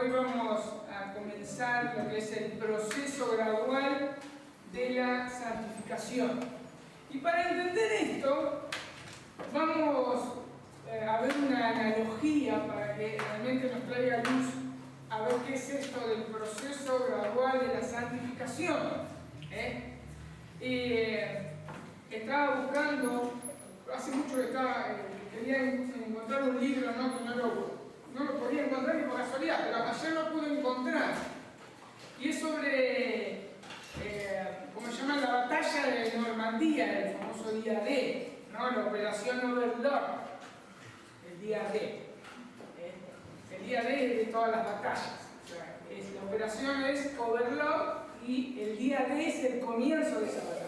hoy vamos a comenzar lo que es el proceso gradual de la santificación. Y para entender esto, vamos a ver una analogía para que realmente nos traiga luz a ver qué es esto del proceso gradual de la santificación. Estaba buscando, hace mucho que quería encontrar un libro, ¿no? Que no lo podía encontrar ni por casualidad, pero ayer lo pude encontrar. Y es sobre, ¿cómo se llama? La batalla de Normandía, el famoso día D, ¿no? La operación Overlord, el día D. El día D es de todas las batallas. O sea, la operación es Overlord y el día D es el comienzo de esa batalla.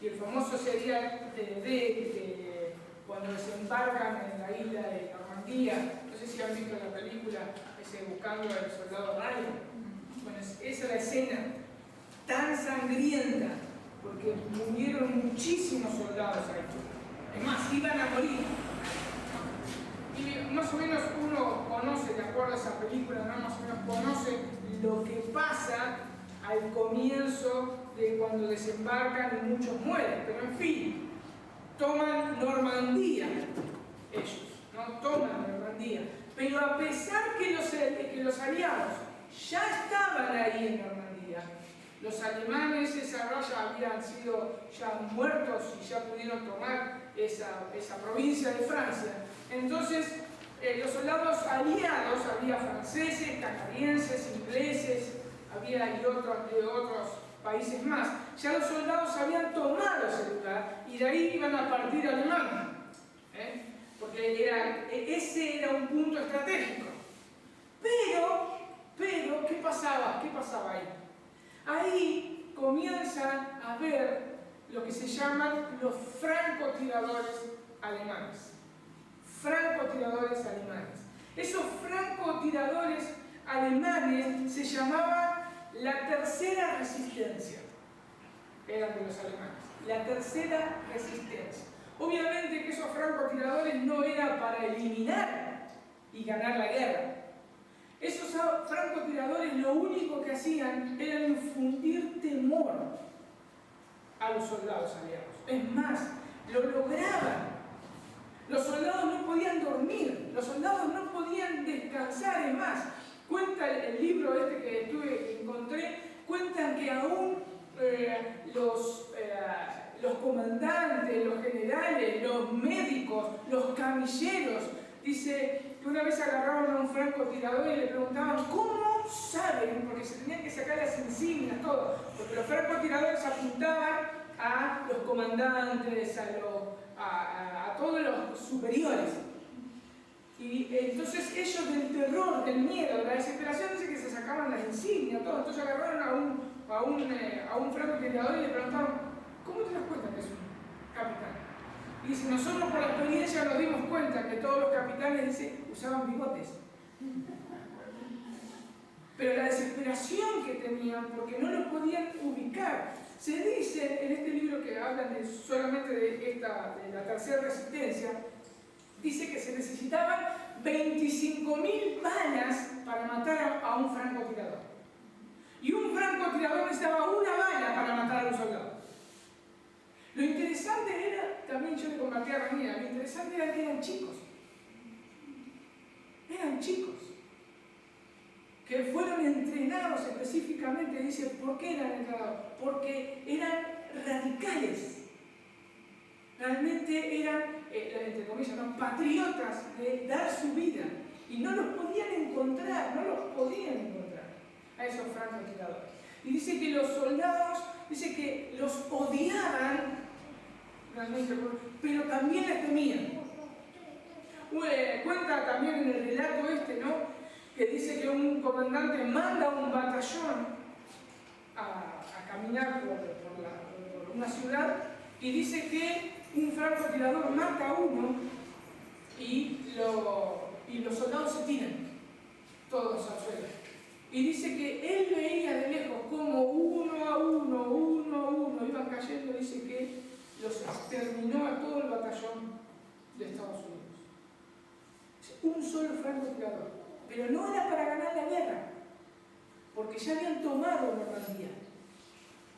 Y el famoso sería D, cuando desembarcan en la isla de Normandía. No sé si han visto la película Buscando al soldado Ryan. Bueno, esa es la escena tan sangrienta, porque murieron muchísimos soldados ahí. Es más, iban a morir. Y más o menos uno conoce, de acuerdo a esa película, ¿no? Más o menos conoce lo que pasa al comienzo de cuando desembarcan y muchos mueren. Pero en fin, toman Normandía ellos, ¿no? Toman Normandía. Pero a pesar que los aliados ya estaban ahí en Normandía, los alemanes, esa raya, habían sido ya muertos y ya pudieron tomar esa provincia de Francia. Entonces, los soldados aliados, había franceses, canadienses, ingleses, había de otros países más, ya los soldados habían tomado ese lugar y de ahí iban a partir a Alemania. Porque ese era un punto estratégico. Pero, ¿qué pasaba ahí? Ahí comienzan a ver lo que se llaman los francotiradores alemanes. Francotiradores alemanes. Esos francotiradores alemanes se llamaban la tercera resistencia. Eran de los alemanes. La tercera resistencia. Obviamente que esos francotiradores no eran para eliminar y ganar la guerra. Esos francotiradores lo único que hacían era infundir temor a los soldados aliados. Es más, lo lograban. Los soldados no podían dormir, los soldados no podían descansar. Es más, cuenta el libro que encontré, cuentan que aún los comandantes, los generales, los médicos, los camilleros, dice que una vez agarraron a un francotirador y le preguntaban ¿cómo saben? Porque se tenían que sacar las insignias, todo, porque los francotiradores apuntaban a los comandantes, a todos los superiores. Y entonces ellos, del terror, del miedo, de la desesperación, dice que se sacaban las insignias, todo. Entonces agarraron a un francotirador y le preguntaron ¿cómo te das cuenta que es un capitán? Y dice, nosotros por la experiencia nos dimos cuenta que todos los capitanes, dice, usaban bigotes. Pero la desesperación que tenían, porque no los podían ubicar. Se dice en este libro que hablan solamente de la tercera resistencia, dice que se necesitaban 25.000 balas para matar a un francotirador. Y un francotirador necesitaba una bala para matar a un soldado. Lo interesante era, también yo le compartí a Ramírez, lo interesante era que eran chicos. Eran chicos. Que fueron entrenados específicamente, dice, ¿por qué eran entrenados? Porque eran radicales. Realmente eran, entre comillas, ¿no?, patriotas de dar su vida. Y no los podían encontrar a esos francotiradores. Y dice que los soldados, dice que los odiaban, realmente, pero también les temían. Cuenta también en el relato ¿no?, que dice que un comandante manda un batallón a caminar por una ciudad y dice que un francotirador mata a uno y los soldados se tiran todos al suelo. Y dice que él veía de lejos como uno a uno iban cayendo. Dice que los exterminó a todo el batallón de Estados Unidos. Un solo francotirador. Pero no era para ganar la porque ya habían tomado Normandía.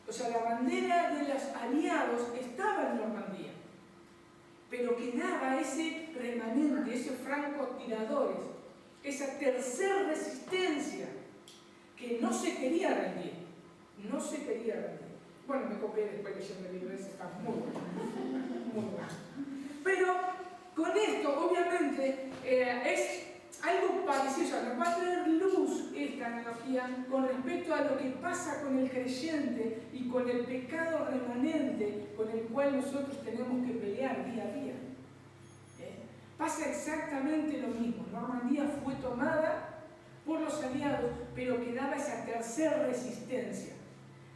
O sea, la bandera de los aliados estaba en Normandía, pero quedaba ese remanente, esos francotiradores, esa tercera resistencia que no se quería rendir, no se quería rendir. Bueno, me copié después leyendo el libro, ese está muy bueno, muy bueno. Pero con esto, obviamente, es algo parecido, o sea, nos va a traer luz esta analogía con respecto a lo que pasa con el creyente y con el pecado remanente con el cual nosotros tenemos que pelear día a día. Pasa exactamente lo mismo. Normandía fue tomada por los aliados, pero quedaba esa tercera resistencia.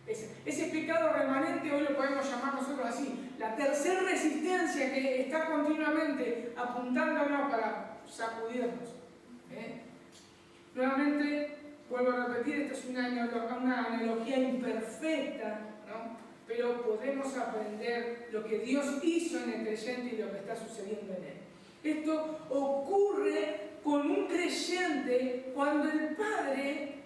Ese pecado remanente hoy lo podemos llamar nosotros así, la tercera resistencia que está continuamente apuntándonos para sacudirnos. Nuevamente, vuelvo a repetir, esta es una analogía imperfecta, ¿no? Pero podemos aprender lo que Dios hizo en el creyente y lo que está sucediendo en él. Esto ocurre con un creyente cuando el Padre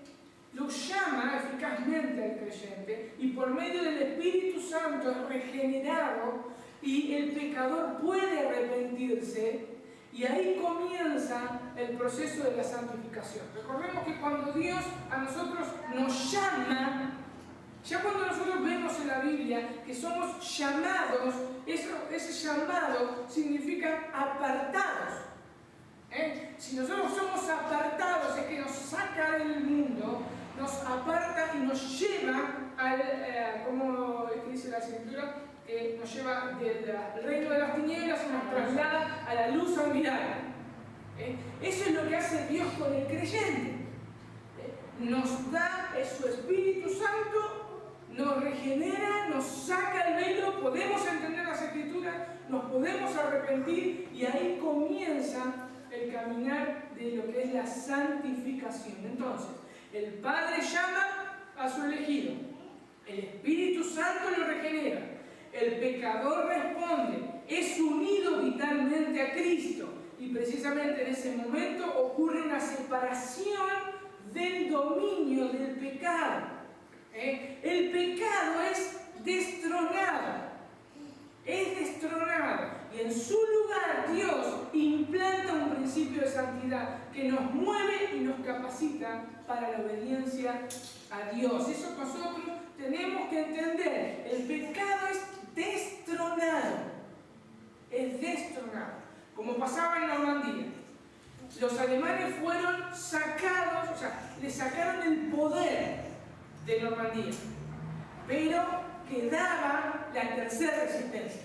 lo llama eficazmente al creyente y por medio del Espíritu Santo es regenerado y el pecador puede arrepentirse. Y ahí comienza el proceso de la santificación. Recordemos que cuando Dios a nosotros nos llama, ya cuando nosotros vemos en la Biblia que somos llamados, ese llamado significa apartados. Si nosotros somos apartados, es que nos saca del mundo, nos aparta y nos lleva al, como dice la Escritura, que nos lleva del reino de las tinieblas y nos traslada a la luz admirable. Eso es lo que hace Dios con el creyente. Nos da su Espíritu Santo, nos regenera, nos saca el velo, podemos entender las Escrituras, nos podemos arrepentir y ahí comienza el caminar de lo que es la santificación. Entonces, el Padre llama a su elegido, el Espíritu Santo lo regenera, el pecador responde, es unido vitalmente a Cristo y precisamente en ese momento ocurre una separación del dominio del pecado. El pecado es destronado, y en su lugar Dios implanta un principio de santidad que nos mueve y nos capacita para la obediencia a Dios. Eso nosotros tenemos que entender. El pecado es destronado. Como pasaba en Normandía. Los alemanes fueron sacados, o sea, le sacaron el poder de Normandía. Pero quedaba la tercera resistencia.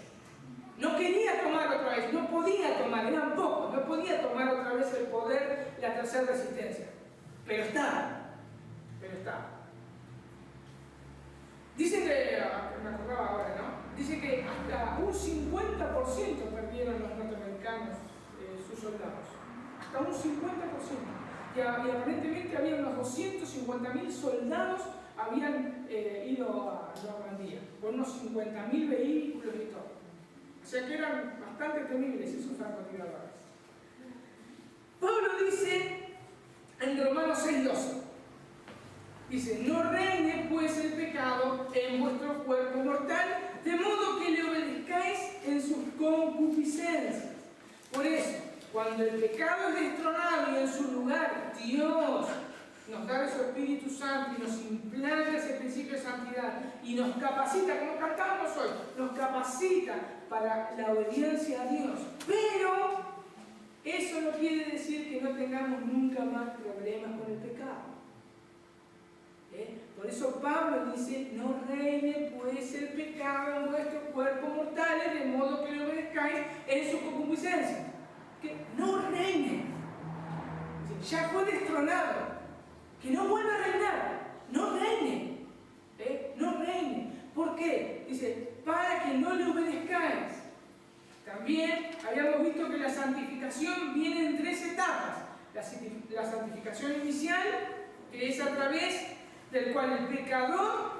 No quería tomar otra vez, no podía tomar, eran pocos, no podía tomar otra vez el poder, la tercera resistencia. Pero estaba. Dicen que, me acordaba ahora, ¿no? Dice que hasta un 50% perdieron los norteamericanos sus soldados. Hasta un 50%. Y aparentemente había unos 250.000 soldados habían ido a Normandía, con unos 50.000 vehículos y todo. O sea que eran bastante temibles esos francotiradores. Pablo dice en Romanos 6:12, dice, no reine pues el pecado en vuestro cuerpo mortal, de modo que le obedezcáis en sus concupiscencias. Por eso, cuando el pecado es destronado y en su lugar Dios nos da su Espíritu Santo y nos implanta ese principio de santidad y nos capacita, como cantamos hoy, nos capacita para la obediencia a Dios. Pero eso no quiere decir que no tengamos nunca más problemas con el pecado. Por eso Pablo dice, no reine pues el pecado en vuestros cuerpos mortales, de modo que le obedezcáis en su concupiscencia. Que no reine. Ya fue destronado. Que no vuelva a reinar. No reine. No reine. ¿Por qué? Dice, para que no le obedezcáis. También habíamos visto que la santificación viene en 3 etapas. La santificación inicial, que es a través del cual el pecado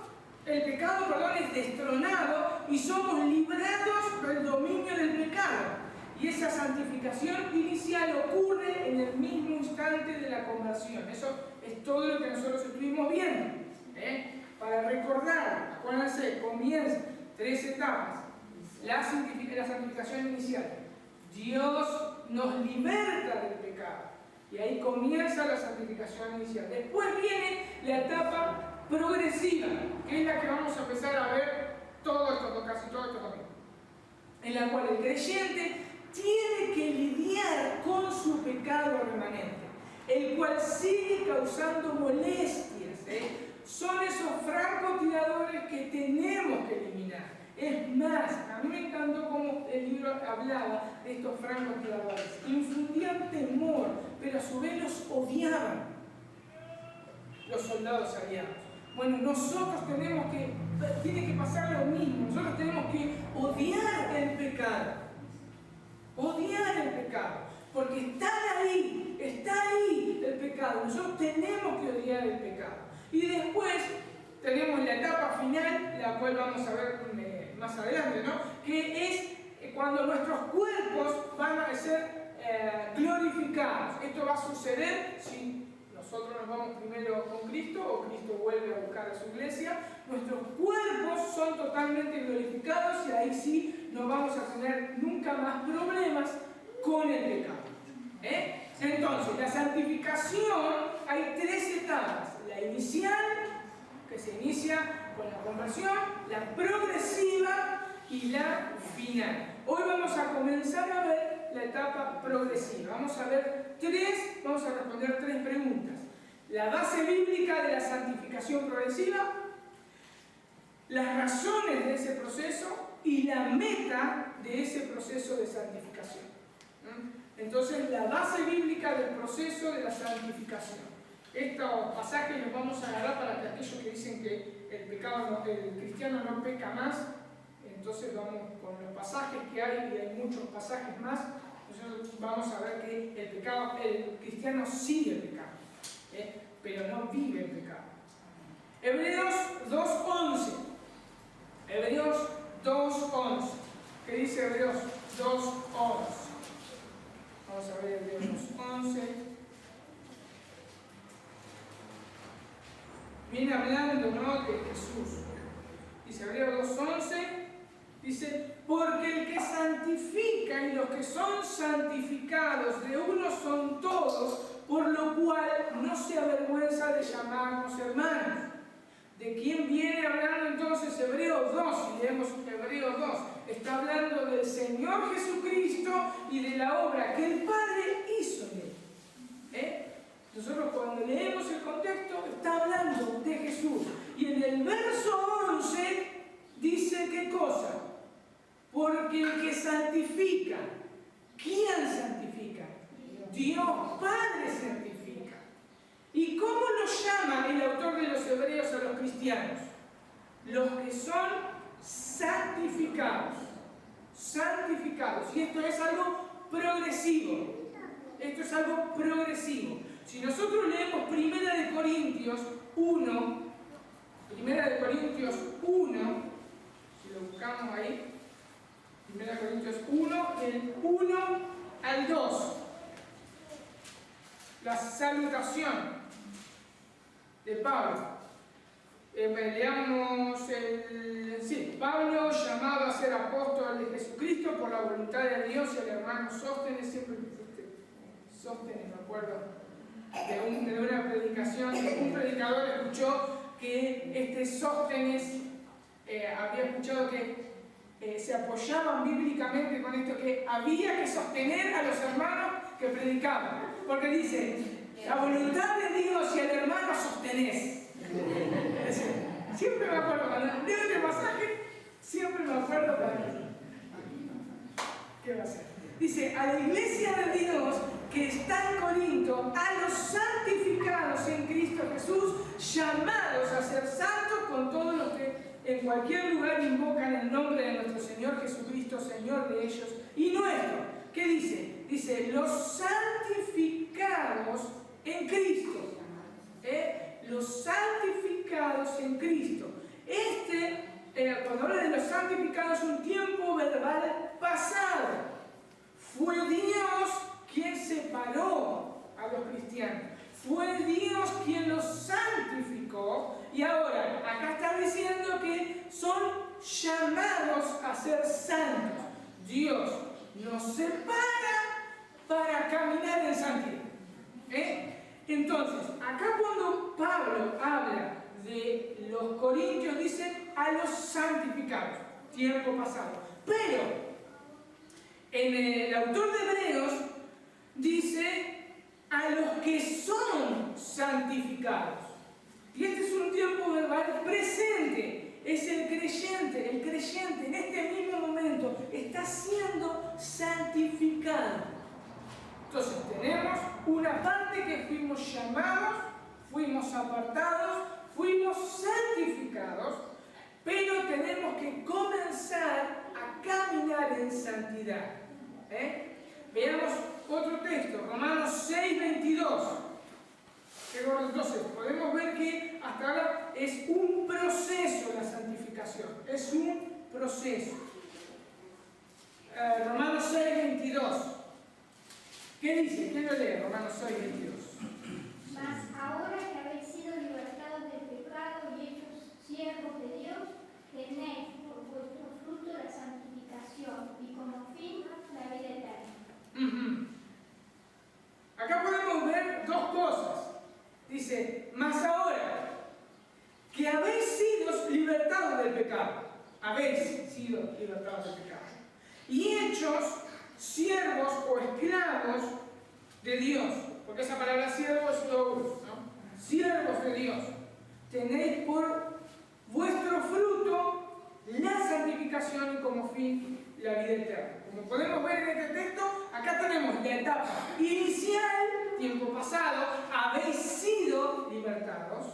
es destronado y somos librados del dominio del pecado. Y esa santificación inicial ocurre en el mismo instante de la conversión. Eso es todo lo que nosotros estuvimos estuvimos viendo. Para recordar, acuérdense, comienza 3 etapas. La santificación inicial. Dios nos liberta del pecado. Y ahí comienza la santificación inicial. Después viene la etapa progresiva, que es la que vamos a empezar a ver casi todo esto también. En la cual el creyente tiene que lidiar con su pecado remanente, el cual sigue causando molestias. Son esos francotiradores que tenemos que eliminar. Es más, a mí me encantó cómo el libro hablaba de estos francotiradores. Infundían temor, pero a su vez los odiaban los soldados aliados. Bueno, nosotros tiene que pasar lo mismo. Nosotros tenemos que odiar el pecado. Odiar el pecado. Porque está ahí el pecado. Nosotros tenemos que odiar el pecado. Y después tenemos la etapa final, la cual vamos a ver más adelante, ¿no? Que es cuando nuestros cuerpos van a ser glorificados. Esto va a suceder si nosotros nos vamos primero con Cristo o Cristo vuelve a buscar a su iglesia. Nuestros cuerpos son totalmente glorificados y ahí sí no vamos a tener nunca más problemas con el pecado. Entonces, la santificación, hay 3 etapas. La inicial, que se inicia con la conversión, la progresiva y la final. Hoy vamos a comenzar a ver la etapa progresiva. Vamos a responder 3 preguntas. La base bíblica de la santificación progresiva, las razones de ese proceso y la meta de ese proceso de santificación. Entonces, la base bíblica del proceso de la santificación. Estos pasajes los vamos a agarrar para que aquellos que dicen que el cristiano no peca más, entonces vamos con los pasajes que hay, y hay muchos pasajes más. Entonces vamos a ver que el cristiano sigue pecando, pero no vive el pecado. Hebreos 2:11. Hebreos 2:11. ¿Qué dice Hebreos 2:11? Vamos a ver Hebreos 2:11. Viene hablando, ¿no?, de Jesús. Dice Hebreos 2:11, dice, porque el que santifica y los que son santificados de uno son todos, por lo cual no se avergüenza de llamarnos hermanos. ¿De quién viene hablando entonces Hebreos 2? Si leemos Hebreos 2, está hablando del Señor Jesucristo y de la obra que el Padre hizo en él. Nosotros cuando leemos el contexto está hablando de Jesús. Y en el verso 11 dice ¿qué cosa? Porque el que santifica, ¿quién santifica? Dios Padre santifica. ¿Y cómo nos llama el autor de los Hebreos a los cristianos? Los que son santificados. Santificados. Y esto es algo progresivo. Esto es algo progresivo. Si nosotros leemos 1 Corintios 1, si lo buscamos ahí, 1 Corintios 1, del 1 al 2, la salutación de Pablo. Leamos Pablo, llamado a ser apóstol de Jesucristo por la voluntad de Dios, y el hermano Sóstenes, Sóstenes, me acuerdo de una predicación, un predicador escuchó que Sóstenes había escuchado que se apoyaban bíblicamente con esto, que había que sostener a los hermanos que predicaban, porque dice, la voluntad de Dios y al hermano sostenés. Siempre me acuerdo, cuando leo este pasaje, siempre me acuerdo ¿qué va a ser? Dice, a la iglesia de Dios que está en Corinto, a los santificados en Cristo Jesús, llamados a ser santos con todos los que en cualquier lugar invocan el nombre de nuestro Señor Jesucristo, Señor de ellos y nuestro. ¿Qué dice? Dice, los santificados en Cristo. Los santificados en Cristo. Cuando habla de los santificados, es un tiempo verbal pasado. Fue Dios quien separó a los cristianos. Fue Dios quien los santificó. son llamados a ser santos. Dios nos separa para caminar en santidad. Entonces, acá cuando Pablo habla de los corintios, dice a los santificados, tiempo pasado. Pero en el autor de Hebreos dice a los que son santificados. Y este es un tiempo verbal presente. Es el creyente en este mismo momento está siendo santificado. Entonces tenemos una parte que fuimos llamados, fuimos apartados, fuimos santificados, pero tenemos que comenzar a caminar en santidad. Veamos otro texto, Romanos 6:22. Entonces, podemos ver que hasta ahora es un proceso la santificación, es un proceso. Romanos 6:22. ¿Qué dice? ¿Quién lo lee? Romanos 6:22. Mas ahora que habéis sido libertados del pecado y hechos siervos de Dios, tenéis por vuestro fruto la santificación y como fin la vida eterna. Acá podemos ver dos cosas. Dice, mas ahora que habéis sido libertados del pecado, habéis sido libertados del pecado, y hechos siervos o esclavos de Dios, porque esa palabra siervo es logos, ¿no? Siervos de Dios, tenéis por vuestro fruto la santificación y como fin la vida eterna. Como podemos ver en este texto, acá tenemos la etapa inicial, tiempo pasado, habéis sido libertados,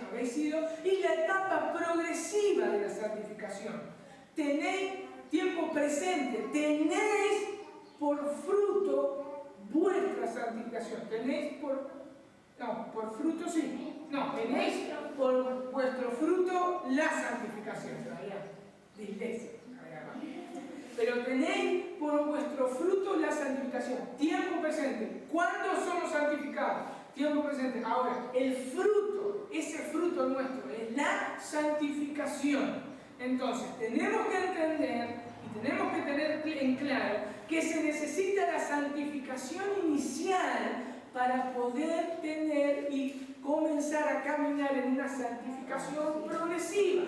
habéis sido, y la etapa progresiva de la santificación. Tenéis tiempo presente, tenéis por fruto vuestra santificación. Tenéis por fruto sí. No, tenéis por vuestro fruto la santificación. De iglesia. Pero tenéis por vuestro fruto la santificación. Tiempo presente. ¿Cuándo somos santificados? Tiempo presente. Ahora, el fruto, ese fruto nuestro, es la santificación. Entonces, tenemos que entender y tenemos que tener en claro que se necesita la santificación inicial para poder tener y comenzar a caminar en una santificación progresiva.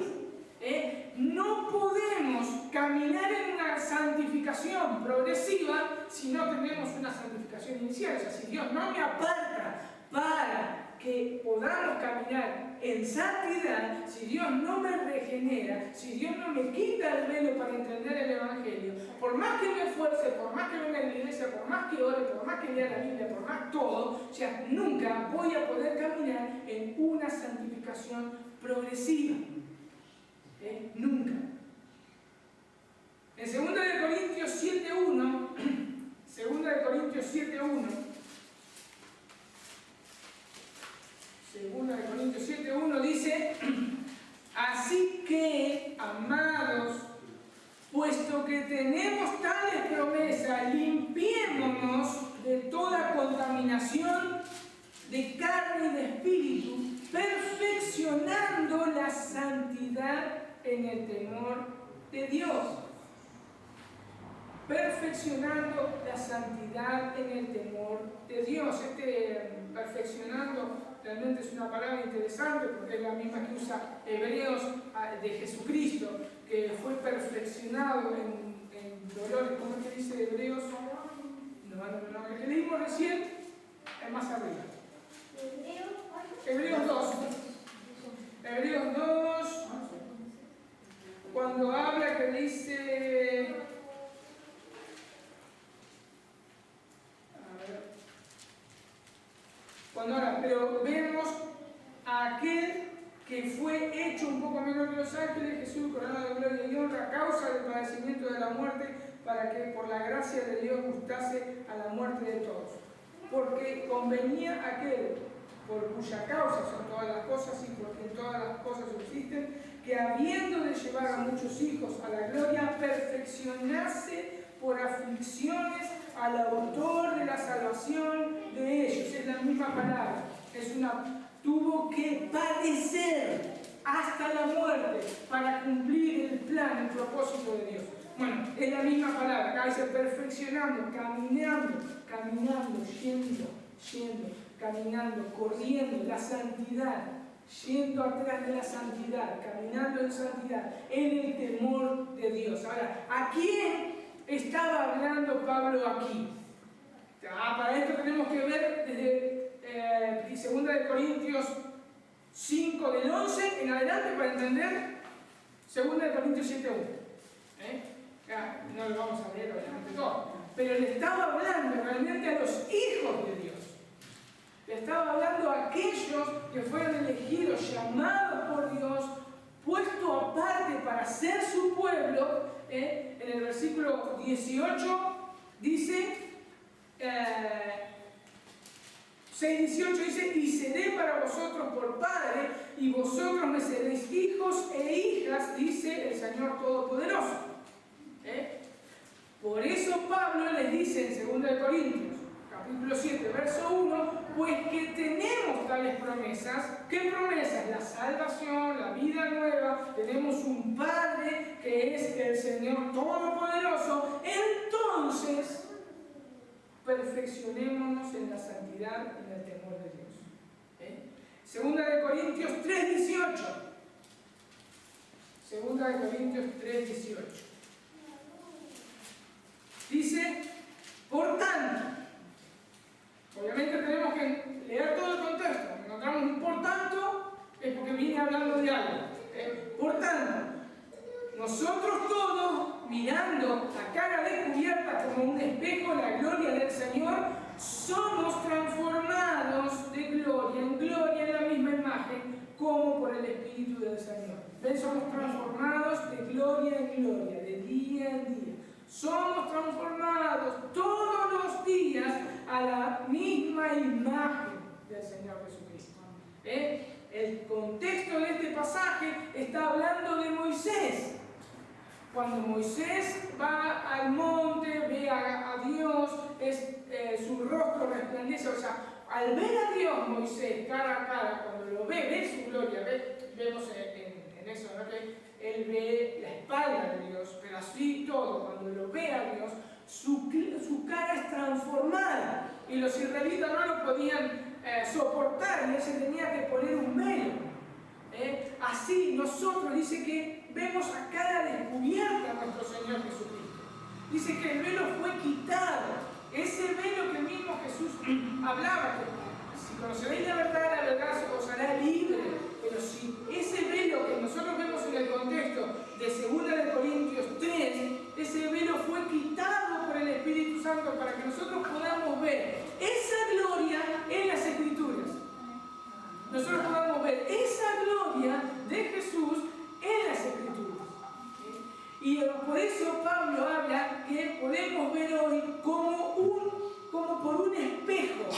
No podemos caminar en una santificación progresiva si no tenemos una santificación inicial. O sea, si Dios no me aparta para que podamos caminar en santidad, si Dios no me regenera, si Dios no me quita el velo para entender el Evangelio, por más que me esfuerce, por más que venga a la iglesia, por más que ore, por más que lea la Biblia, por más todo, o sea, nunca voy a poder caminar en una santificación progresiva. Nunca. En 2 Corintios 7:1, 2 Corintios 7:1, 2 Corintios 7:1 dice, así que, amados, puesto que tenemos tales promesas, limpiémonos de toda contaminación de carne y de espíritu, perfeccionando la santidad en el temor de Dios. Perfeccionando la santidad en el temor de Dios. Perfeccionando realmente es una palabra interesante porque es la misma que usa Hebreos de Jesucristo, que fue perfeccionado en dolores. ¿Cómo es que dice Hebreos? No, el que leímos recién es más arriba. Hebreos 2. Hebreos 2, cuando habla que dice... Cuando ahora, pero vemos a aquel que fue hecho un poco menor que los ángeles, Jesús, coronado de gloria y honra, a causa del padecimiento de la muerte, para que por la gracia de Dios gustase a la muerte de todos. Porque convenía aquel por cuya causa son todas las cosas y porque en todas las cosas subsisten, que habiendo de llevar a muchos hijos a la gloria, perfeccionase por aflicciones al autor de la salvación de ellos. Es la misma palabra. Tuvo que padecer. hasta la muerte para cumplir el plan, el propósito de Dios. Bueno, es la misma palabra, acá dice perfeccionando, caminando, yendo, caminando, corriendo, la santidad, yendo atrás de la santidad, caminando en santidad, en el temor de Dios. Ahora, ¿a quién estaba hablando Pablo aquí? Para esto tenemos que ver desde 2 de Corintios 5 del 11 en adelante para entender 2 de Corintios 7.1. No lo vamos a leer obviamente todo, pero le estaba hablando realmente a los hijos de Dios. Le estaba hablando a aquellos que fueron elegidos, llamados por Dios, puestos aparte para ser su pueblo. En el versículo 18 dice, 6:18 dice, y seré para vosotros por padre, y vosotros me seréis hijos e hijas, dice el Señor Todopoderoso. Por eso Pablo les dice en 2 de Corintios, capítulo 7, verso 1, pues que tenemos tales promesas. ¿Qué promesas? La salvación, la vida nueva, tenemos un Padre que es el Señor Todopoderoso. Entonces, perfeccionémonos en la santidad y en el temor de Dios. 2 de Corintios 3:18. 2 de Corintios 3:18. Dice, por tanto, obviamente tenemos que leer todo el contexto. Encontramos un por tanto, es porque viene hablando de algo. Por tanto, nosotros todos, mirando a cara descubierta como un espejo la gloria del Señor, somos transformados de gloria en gloria en la misma imagen, como por el Espíritu del Señor. ¿Ven? Somos transformados de gloria en gloria, de día en día. Somos transformados todos los días a la misma imagen del Señor Jesucristo. El contexto de este pasaje está hablando de Moisés. Cuando Moisés va al monte, ve a Dios, su rostro resplandece. O sea, al ver a Dios, Moisés, cara a cara, cuando lo ve su gloria, vemos en eso, ¿no? Que él ve la espalda de Dios, pero así todo, cuando lo ve a Dios, su cara es transformada. Y los israelitas no lo podían soportar, y él se tenía que poner un velo. Así nosotros, dice que vemos a cara descubierta a nuestro Señor Jesucristo. Dice que el velo fue quitado. Ese velo que mismo Jesús hablaba, que si conoceréis la verdad os hará libre. Pero si ese velo que nosotros vemos en el contexto de 2 de Corintios 3, ese velo fue quitado por el Espíritu Santo para que nosotros podamos ver esa gloria en las Escrituras. Nosotros podamos ver esa gloria de Jesús en las Escrituras. Y por eso Pablo habla que podemos ver hoy como por un espejo.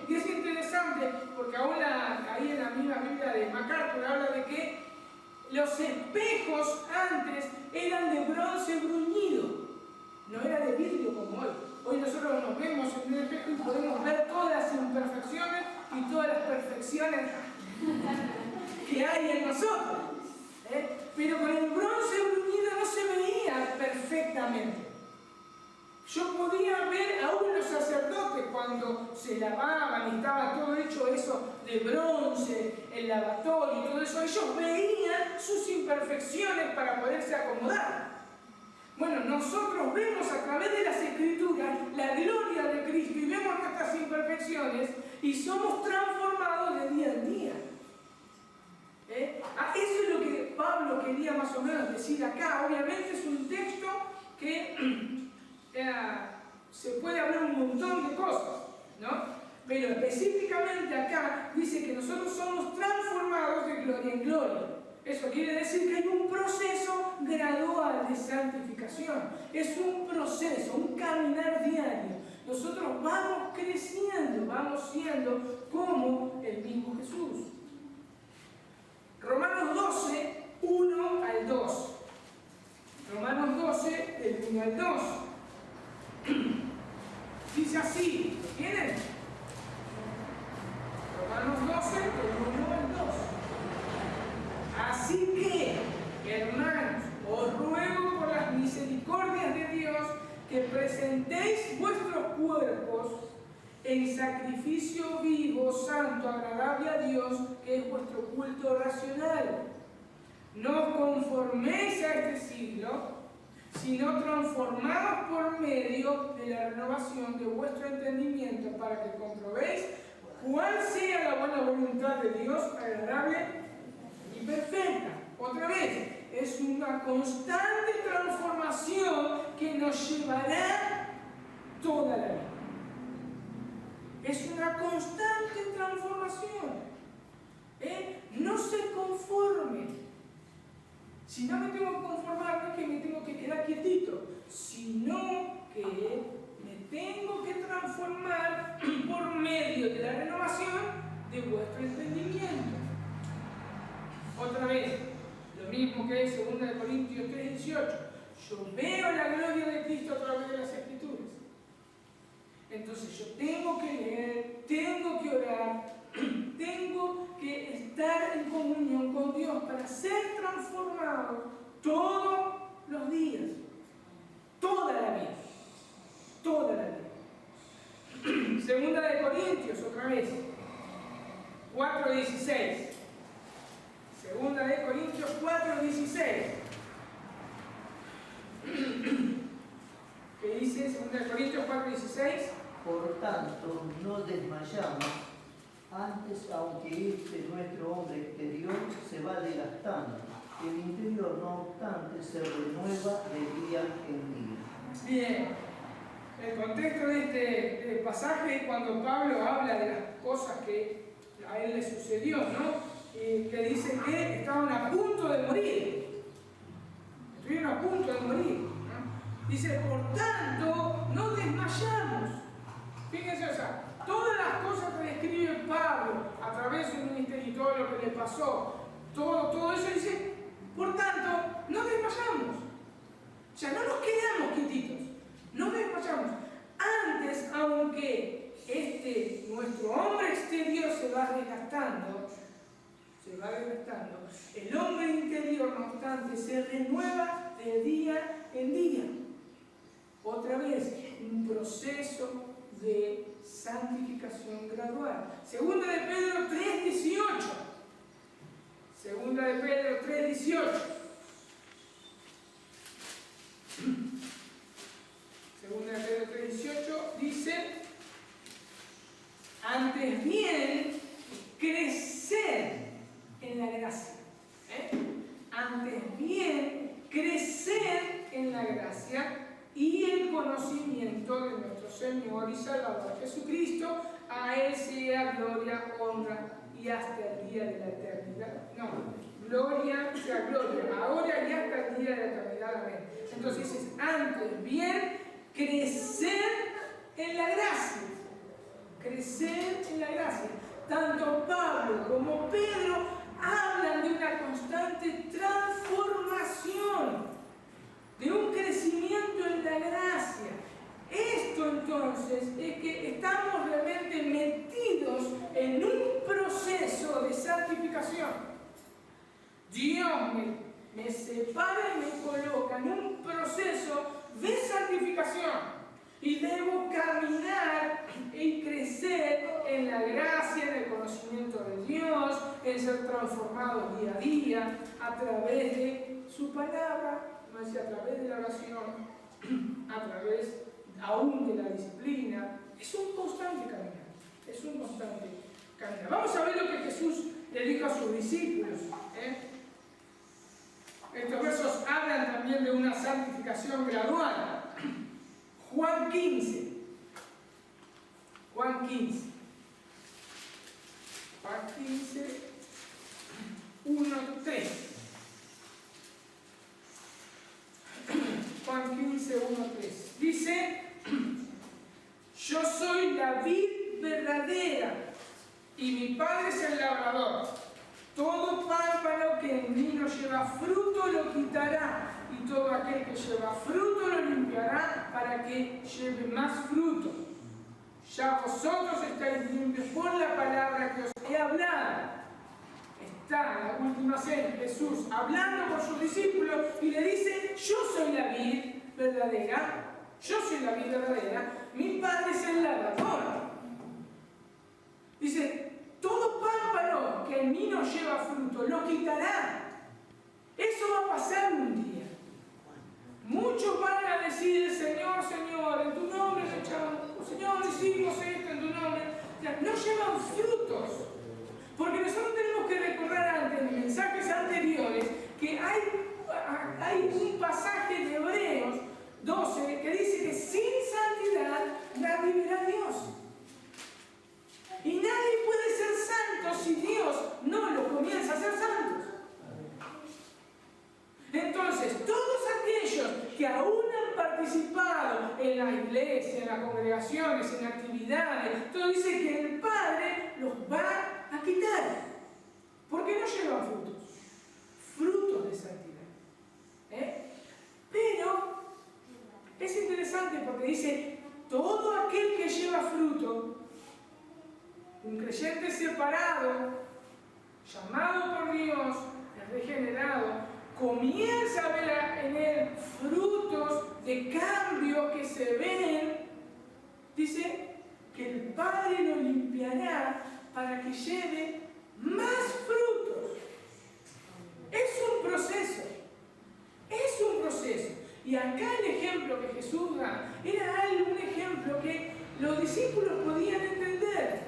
Y es interesante porque ahora ahí en la misma Biblia de MacArthur habla de que los espejos antes eran de bronce bruñido, no era de vidrio como hoy. Hoy nosotros nos vemos en un espejo y podemos ver todas las imperfecciones y todas las perfecciones que hay en nosotros. Pero con el bronce bruñido no se veía perfectamente. Yo podía ver aún los sacerdotes cuando se lavaban y estaba todo hecho eso de bronce, el lavatorio y todo eso. Ellos veían sus imperfecciones para poderse acomodar. Bueno, nosotros vemos a través de las Escrituras la gloria de Cristo y vemos nuestras imperfecciones y somos transformados de día en día. Eso es lo que Pablo quería más o menos decir acá. Obviamente es un texto que se puede hablar un montón de cosas, ¿no? Pero específicamente acá dice que nosotros somos transformados de gloria en gloria. Eso quiere decir que hay un proceso gradual de santificación. Es un proceso, un caminar diario. Nosotros vamos creciendo, vamos siendo como el mismo Jesús. Romanos 12, 1 al 2. Romanos 12, del 1 al 2. Dice así, ¿tienen? Romanos 12, del 1 al 2. presentéis vuestros cuerpos en sacrificio vivo, santo, agradable a Dios, que es vuestro culto racional. No os conforméis a este siglo, sino transformados por medio de la renovación de vuestro entendimiento, para que comprobéis cuál sea la buena voluntad de Dios, agradable y perfecta. Otra vez, es una constante transformación que nos llevará toda la vida. Es una constante transformación. No se conforme. Si no me tengo que conformar, no es que me tengo que quedar quietito, sino que me tengo que transformar por medio de la renovación de vuestro entendimiento. Otra vez, lo mismo que es 2 Corintios 3:18. Yo veo la gloria de Cristo a través de las Escrituras. Entonces yo tengo que leer, tengo que orar, tengo que estar en comunión con Dios para ser transformado todos los días, toda la vida, toda la vida. 2 Corintios, otra vez, 4:16. 2 Corintios 4:16. ¿Qué dice 2 Corintios 4:16? Por tanto, no desmayamos, antes, aunque este nuestro hombre exterior se va desgastando, el interior, no obstante, se renueva de día en día. Bien, el contexto de este pasaje es cuando Pablo habla de las cosas que a él le sucedió, ¿no? Que dice que estaban a punto de morir. Estuvieron a punto de morir, ¿no? Dice, por tanto, no desmayamos. Fíjense, o sea, todas las cosas que describe Pablo a través de su ministerio y todo lo que le pasó, todo eso dice, por tanto, no desmayamos. O sea, no nos quedamos quietitos, no desmayamos. Antes, aunque nuestro hombre exterior se va desgastando, el hombre interior, no obstante, se renueva de día en día. Otra vez, un proceso de santificación gradual. Segunda de Pedro 3:18. Segunda de Pedro 3:18. Segunda de Pedro 3:18 dice, antes bien, crecer en la gracia. Antes bien, crecer en la gracia y el conocimiento de nuestro Señor y Salvador Jesucristo. A Él sea gloria, honra y hasta el día de la eternidad. No, gloria sea gloria, ahora y hasta el día de la eternidad. Amén. Entonces dices, antes bien, crecer en la gracia. Crecer en la gracia. Tanto Pablo como Pedro hablan de una constante transformación, de un crecimiento en la gracia. Esto entonces es que estamos realmente metidos en un proceso de santificación. Dios me separa y me coloca en un proceso de santificación. Y debo caminar y crecer en la gracia, en el conocimiento de Dios, en ser transformado día a día, a través de su palabra, a través de la oración, a través aún de la disciplina. Es un constante caminar, es un constante caminar. Vamos a ver lo que Jesús le dijo a sus discípulos. Estos versos hablan también de una santificación gradual. Juan 15. Juan 15. Juan 15, 1, 3. Juan 15, 1, 3. Dice, yo soy la vid verdadera y mi Padre es el labrador. Todo pámpano que en mí no lleva fruto lo quitará, y todo aquel que lleva fruto lo limpiará para que lleve más fruto. Ya vosotros estáis limpios por la palabra que os he hablado. Está en la última cena Jesús hablando con sus discípulos y le dice, yo soy la vid verdadera Yo soy la vid verdadera, mi Padre es el labrador. Dice, todo pámpano que en mí no lleva fruto, lo quitará. Eso va a pasar un día. Muchos van a decir, Señor, Señor, en tu nombre le echamos, Señor, hicimos esto en tu nombre. O sea, no llevan frutos. Porque nosotros tenemos que recordar antes, en mensajes anteriores, que hay un pasaje de Hebreos 12 que dice que sin santidad nadie verá a Dios. Y nadie puede ser santo si Dios no lo comienza a hacer santos. Entonces, todos aquellos que aún han participado en la iglesia, en las congregaciones, en actividades, todo dice que el Padre los va a quitar. Porque no llevan frutos. Frutos de santidad. Pero es interesante porque dice, todo aquel que lleva fruto, un creyente separado, llamado por Dios, regenerado, comienza a ver en él frutos de cambio que se ven, dice que el Padre lo limpiará para que lleve más frutos. Es un proceso. Es un proceso. Y acá el ejemplo que Jesús da era un ejemplo que los discípulos podían entender.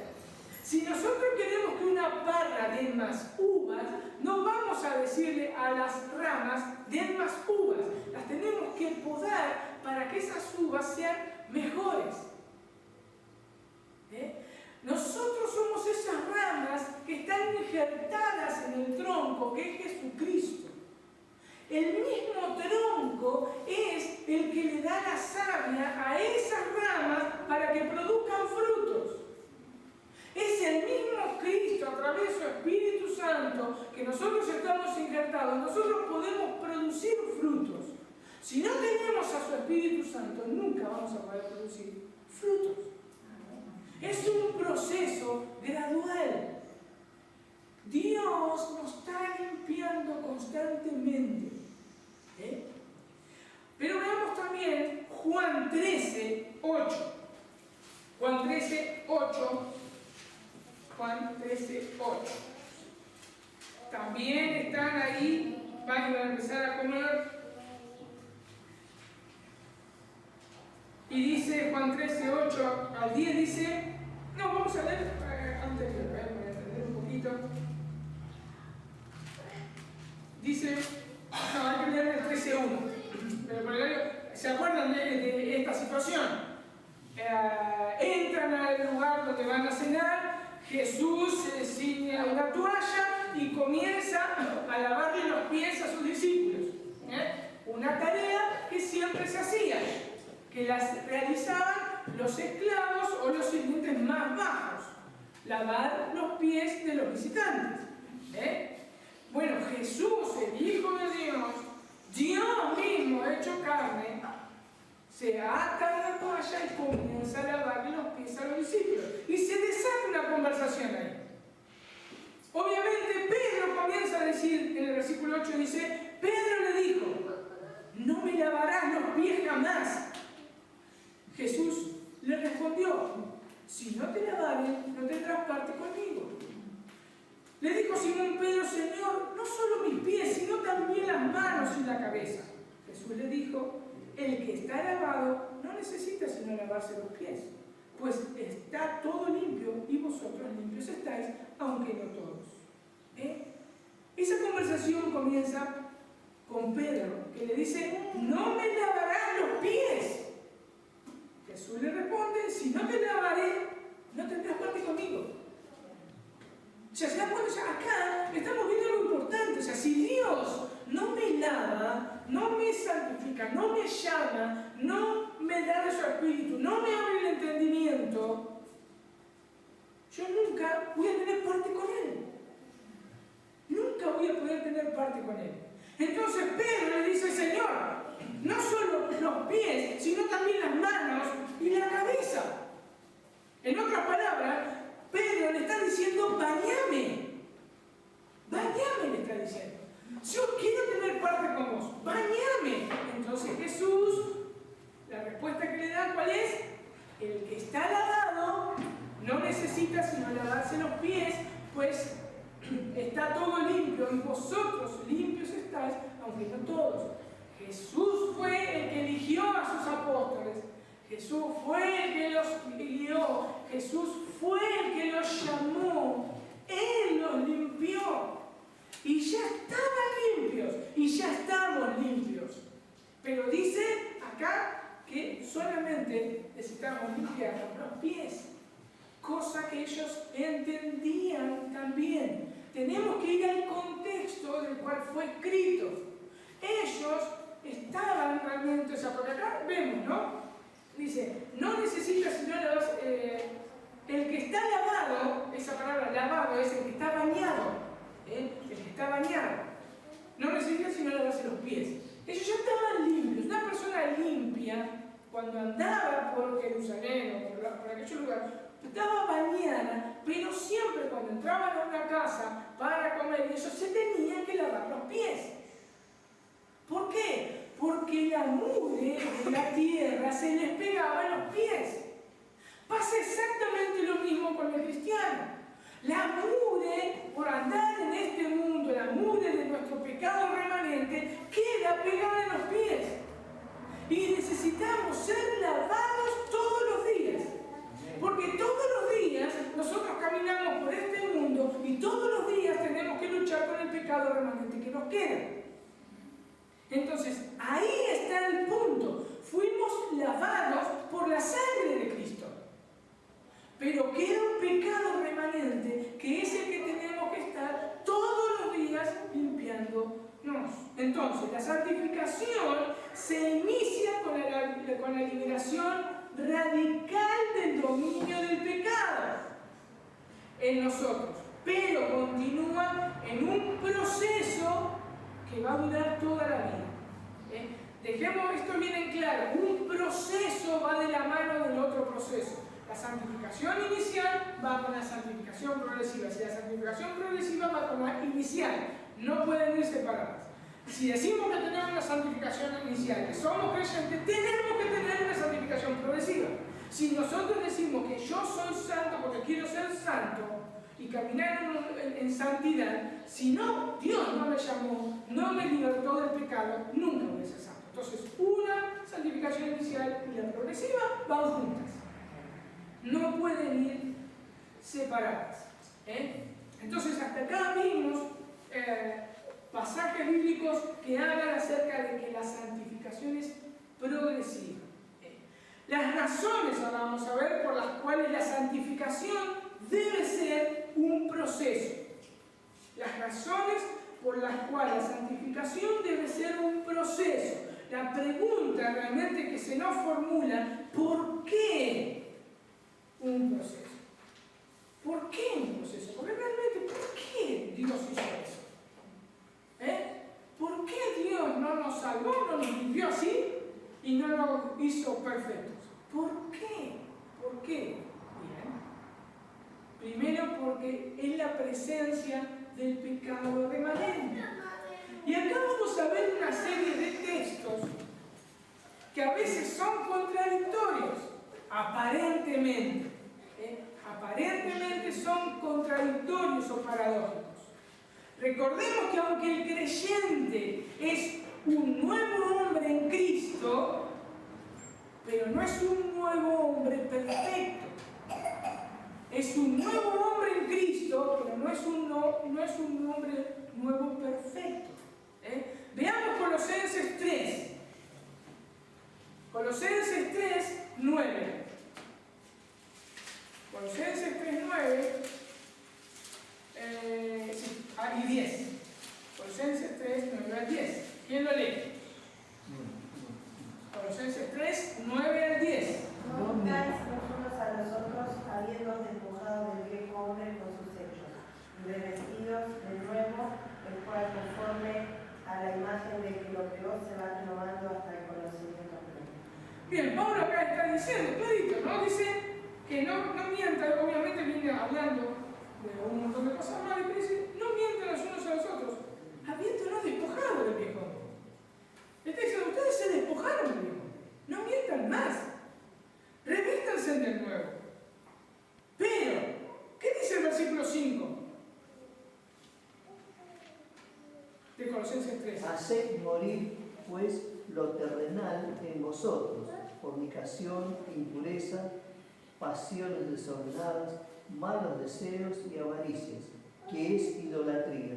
Si nosotros queremos que una parra dé más uvas, no vamos a decirle a las ramas den más uvas. Las tenemos que podar para que esas uvas sean mejores. Nosotros somos esas ramas que están injertadas en el tronco, que es Jesucristo. El mismo tronco es el que le da la savia a esas ramas para que produzcan frutos. Es el mismo Cristo, a través de su Espíritu Santo, que nosotros estamos injertados. Nosotros podemos producir frutos. Si no tenemos a su Espíritu Santo, nunca vamos a poder producir frutos. Es un proceso gradual. Dios nos está limpiando constantemente. Pero veamos también Juan 13, 8. Juan 13, 8. Juan 13, 8. También están ahí, van a empezar a comer. Y dice Juan 13, 8 al 10, dice, no, vamos a leer anterior, voy a entender un poquito. Dice, no, hay que leer el 13, 1. Pero por el ¿se acuerdan de esta situación? Entran al lugar donde van a cenar. Jesús se ciñe una toalla y comienza a lavarle los pies a sus discípulos. Una tarea que siempre se hacía, que las realizaban los esclavos o los sirvientes más bajos. Lavar los pies de los visitantes. Bueno, Jesús, el Hijo de Dios, Dios mismo hecho carne, se ata la toalla y comienza a lavarle los pies a los discípulos. Y se desata una conversación ahí. Obviamente Pedro comienza a decir, en el versículo 8 dice, Pedro le dijo, no me lavarás los pies jamás. Jesús le respondió, si no te lavare, no tendrás parte conmigo. Le dijo Simón Pedro, Señor, no solo mis pies, sino también las manos y la cabeza. Jesús le dijo, el que está lavado no necesita sino lavarse los pies, pues está todo limpio y vosotros limpios estáis, aunque no todos. Esa conversación comienza con Pedro, que le dice, no me lavarás los pies. Jesús le responde, si no te lavaré, no tendrás parte conmigo. O sea, ¿se dan cuenta? O sea, acá estamos viendo algo importante. O sea, si Dios no me lava, no me santifica, no me llama, no me da de su espíritu, no me abre el entendimiento, yo nunca voy a tener parte con Él. Nunca voy a poder tener parte con Él. Entonces Pedro le dice, Señor, no solo los pies, sino también las manos y la cabeza. En otras palabras, Pedro le está diciendo, bañame. Bañame, le está diciendo. Yo quiero tener parte con vos, bañame. Entonces Jesús, la respuesta está todo limpio y vosotros limpios estáis, aunque no todos. Jesús fue el que eligió a sus apóstoles, Jesús fue el que los guió, Jesús fue el que los llamó, Él los limpió y ya estaban limpios y ya estamos limpios. Pero dice acá que solamente necesitamos limpiar los pies, cosa que ellos entendían también. Tenemos que ir al contexto del cual fue escrito. Ellos estaban realmente, o sea, porque acá vemos, ¿no? Dice, no necesitas sino el que está lavado, esa palabra lavado es el que está bañado, el que está bañado. No necesitas sino lavarse los pies. Ellos ya estaban limpios. Una persona limpia, cuando andaba por Jerusalén o por aquellos lugares, estaba bañada, pero siempre cuando entraban a una casa para comer, ellos se tenían que lavar los pies. ¿Por qué? Porque la mugre de la tierra se les pegaba en los pies. Pasa exactamente lo mismo con el cristiano. La mugre, por andar en este mundo, la mugre de nuestro pecado remanente, queda pegada en los pies. Y necesitamos ser lavados todos los días. Porque todos los días nosotros caminamos por este mundo y todos los días tenemos que luchar con el pecado remanente que nos queda. Entonces, ahí está el punto. Fuimos lavados por la sangre de Cristo. Pero queda un pecado remanente que es el que tenemos que estar todos los días limpiándonos. Entonces, la santificación se inicia con la liberación radical del dominio del pecado en nosotros, pero continúa en un proceso que va a durar toda la vida. Dejemos esto bien en claro, un proceso va de la mano del otro proceso. La santificación inicial va con la santificación progresiva. Si la santificación progresiva va con la inicial, no pueden ir separadas. Si decimos que tenemos una santificación inicial, que somos creyentes, tenemos que tener una santificación progresiva. Si nosotros decimos que yo soy santo porque quiero ser santo y caminar en santidad, si no, Dios no me llamó, no me libertó del pecado, nunca voy a ser santo. Entonces, una santificación inicial y la progresiva van juntas. No pueden ir separadas. Entonces, hasta acá vimos pasajes bíblicos que hablan acerca de que la santificación es progresiva. Las razones, ahora vamos a ver, por las cuales la santificación debe ser un proceso. Las razones por las cuales la santificación debe ser un proceso. La pregunta realmente que se nos formula, ¿por qué un proceso? ¿Por qué un proceso? Porque realmente, ¿por qué Dios hizo eso? ¿Por qué Dios no nos salvó, no nos limpió así y no nos hizo perfectos? ¿Por qué? ¿Por qué? Bien. Primero porque es la presencia del pecado remanente. Y acá vamos a ver una serie de textos que a veces son contradictorios, aparentemente. Aparentemente son contradictorios o paradójicos. Recordemos que aunque el creyente es un nuevo hombre en Cristo, pero no es un nuevo hombre perfecto. Es un nuevo hombre en Cristo, pero no es un hombre nuevo perfecto. Veamos Colosenses 3. Colosenses 3, 9. Colosenses 3, 9 y 10. Colosenses 3, 9 al 10. ¿Quién lo lee? Colosenses 3, 9 al 10. No mintáis los unos a los otros, habiendo despojado del viejo hombre con sus hechos, y revestidos de nuevo, el cual conforme a la imagen de que lo creó se va renovando hasta el conocimiento pleno. Bien, Pablo acá está diciendo, clarito, ¿no? Dice que no mientan, obviamente viene hablando de un montón de cosas malas, pero dice, no mientan los unos a los otros, habiéndonos despojado del viejo hombre. Está diciendo, ustedes se despojaron del viejo hombre, no mientan más, revístanse del nuevo. Pero, ¿qué dice el versículo 5? de Colosenses 3. Haced morir, pues, lo terrenal en vosotros: fornicación, impureza, pasiones desordenadas, malos deseos y avaricias, que es idolatría.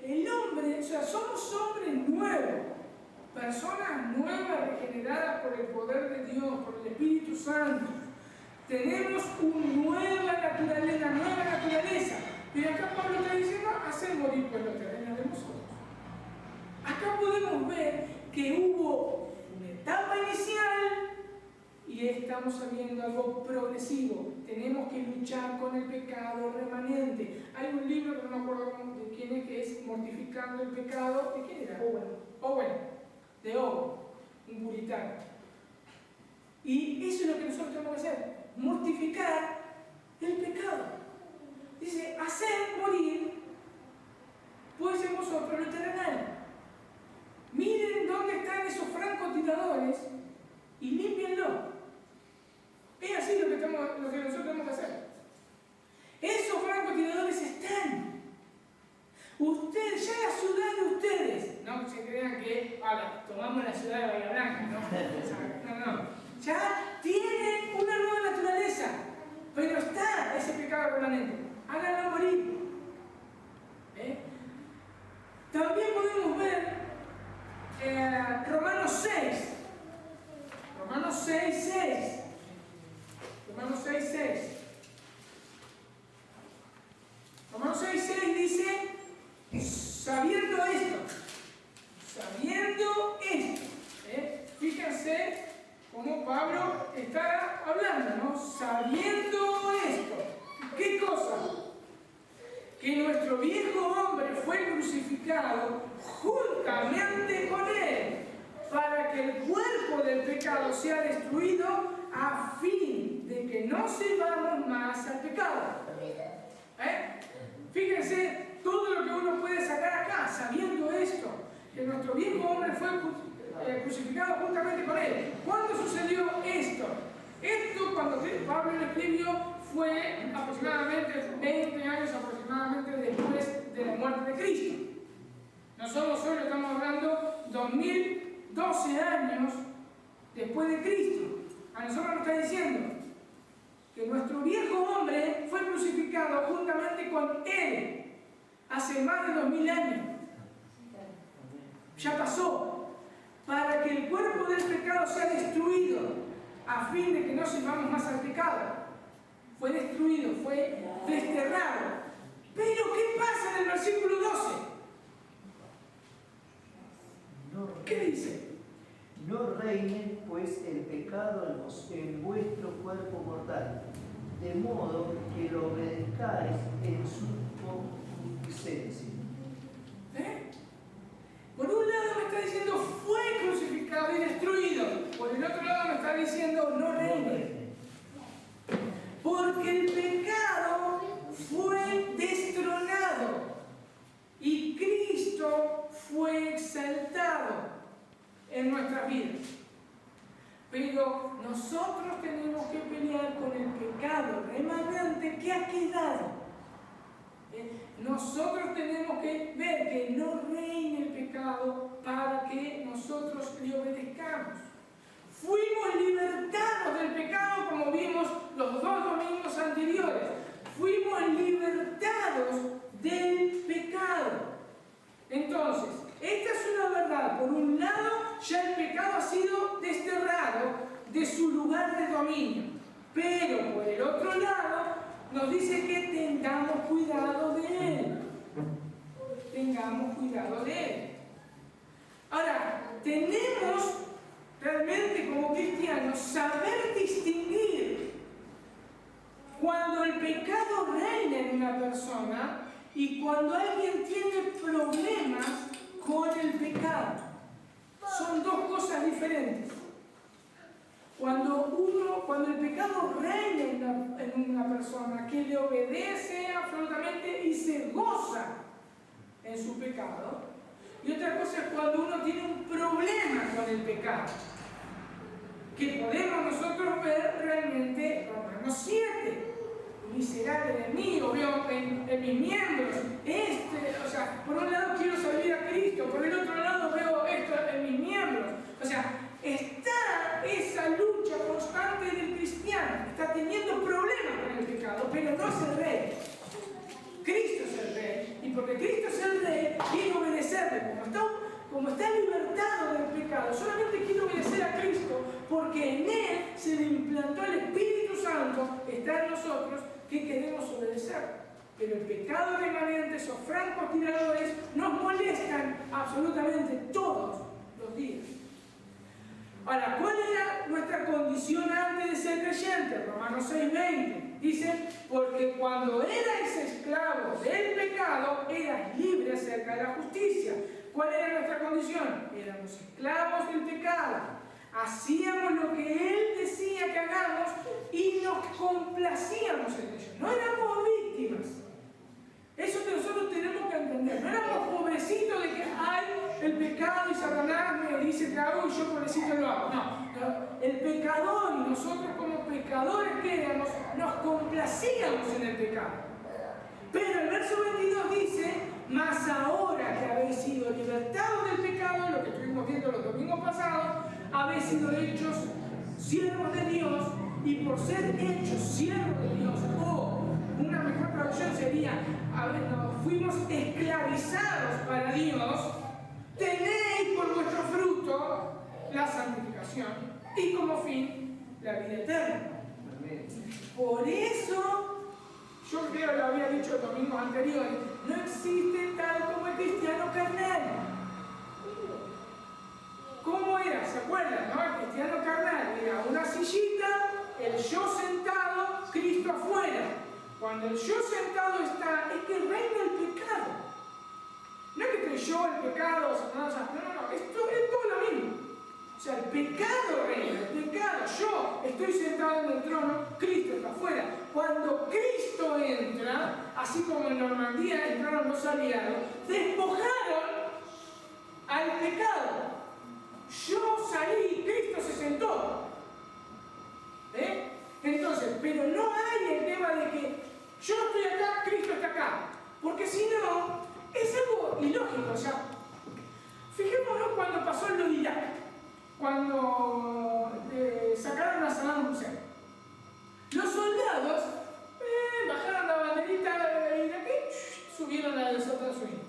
El hombre, o sea, somos hombres nuevos, personas nuevas, regeneradas por el poder de Dios, por el Espíritu Santo. Tenemos una nueva naturaleza. Pero acá Pablo está diciendo, hacer morir pues lo terrenal de nosotros. Acá podemos ver que hubo una etapa inicial y estamos viendo algo progresivo. Tenemos que luchar con el pecado remanente. Hay un libro que no me acuerdo de quién es, que es Mortificando el Pecado. ¿De quién era? Owen, de Owen, un puritano. Y eso es lo que nosotros tenemos que hacer, mortificar el pecado. Dice, hacer morir pues en vosotros lo terrenal. Miren dónde están esos francotiradores y límpienlo. Es así lo que nosotros tenemos que hacer. Esos francotiradores están. Ustedes, ya la ciudad de ustedes, no se crean que, vale, tomamos la ciudad de Bahía Blanca, no. Ya tienen una nueva naturaleza, pero está ese pecado permanente. Háganlo morir. También podemos ver Romanos 6. Romanos 6:6. Romanos 6:6. Romanos 6:6 dice, sabiendo esto, fíjense cómo Pablo está hablando, ¿no? Sabiendo esto, ¿qué cosa? Que nuestro viejo hombre fue crucificado juntamente con él, para que el cuerpo del pecado sea destruido, a fin de que no sirvamos más al pecado. Fíjense todo lo que uno puede sacar acá, sabiendo esto, que nuestro viejo hombre fue crucificado juntamente con él. ¿Cuándo sucedió esto? Esto, cuando Pablo lo escribió, fue aproximadamente 20 años aproximadamente después de la muerte de Cristo. Nosotros hoy estamos hablando 2012 años después de Cristo. A nosotros nos está diciendo que nuestro viejo hombre fue crucificado juntamente con él hace más de 2000 años. Ya pasó. Para que el cuerpo del pecado sea destruido, a fin de que no sirvamos más al pecado. Fue destruido, fue desterrado. Pero ¿qué pasa en el versículo 12? ¿Qué dice? No reine pues el pecado en vuestro cuerpo mortal, de modo que lo obedezcáis en su concupiscencia. Por un lado me está diciendo fue crucificado y destruido. Por el otro lado me está diciendo no reine. Porque el pecado fue destronado y Cristo fue exaltado en nuestras vidas. Pero nosotros tenemos que pelear con el pecado remanente que ha quedado. Nosotros tenemos que ver que no reine el pecado para que nosotros le obedezcamos. Fuimos libertados del pecado, como vimos los 2 domingos anteriores. Fuimos libertados del pecado. Entonces, esta es una verdad. Por un lado, ya el pecado ha sido desterrado de su lugar de dominio. Pero por el otro lado, nos dice que tengamos cuidado de él. Tengamos cuidado de él. Ahora, tenemos realmente como cristianos saber distinguir cuando el pecado reina en una persona y cuando alguien tiene problemas con el pecado. Son dos cosas diferentes. Cuando el pecado reina en una persona que le obedece absolutamente y se goza en su pecado, y otra cosa es cuando uno tiene un problema con el pecado, que podemos nosotros ver realmente Romanos 7. Miserable de mí, o veo en mis miembros, por un lado quiero servir a Cristo, quiere obedecerle, como está libertado del pecado, solamente quiere obedecer a Cristo, porque en Él se le implantó el Espíritu Santo, está en nosotros, que queremos obedecer. Pero el pecado remanente, esos francotiradores, nos molestan absolutamente todos los días. Ahora, ¿cuál era nuestra condición antes de ser creyentes? Romanos 6:20 dice, porque cuando erais esclavos del pecado, eras libres acerca de la justicia. ¿Cuál era nuestra condición? Éramos esclavos del pecado. Hacíamos lo que Él decía que hagamos y nos complacíamos en ello. No éramos víctimas. Eso que nosotros tenemos que entender. No éramos pobrecitos de que hay el pecado y Satanás me dice que hago y yo pobrecito lo hago. No. El pecador y nosotros como pecadores que éramos, nos complacíamos en el pecado. Pero el verso 22 dice, mas ahora que habéis sido libertados del pecado, lo que estuvimos viendo los domingos pasados, habéis sido hechos siervos de Dios, y por ser hechos siervos de Dios, o una mejor traducción sería, fuimos esclavizados para Dios, tenéis por vuestro fruto la santificación y como fin la vida eterna. Por eso, yo creo que lo había dicho en domingos anteriores, no existe tal como el cristiano carnal. ¿Cómo era? ¿Se acuerdan? ¿No? El cristiano carnal era una sillita, el yo sentado, Cristo afuera. Cuando el yo sentado está, es que reina el pecado. No es que entre yo, el pecado, Satanás, no, esto es todo lo mismo. O sea, el pecado reina, el pecado, yo estoy sentado en el trono, Cristo está afuera. Cuando Cristo entra, así como en Normandía entraron los aliados, despojaron al pecado. Yo salí, Cristo se sentó. Entonces, pero no hay el tema de que yo estoy acá, Cristo está acá. Porque si no, es algo ilógico. O sea, fijémonos cuando pasó en lo de Irak. Cuando sacaron a Saddam Hussein. Los soldados bajaron la banderita iraquí, subieron a la de Estados Unidos.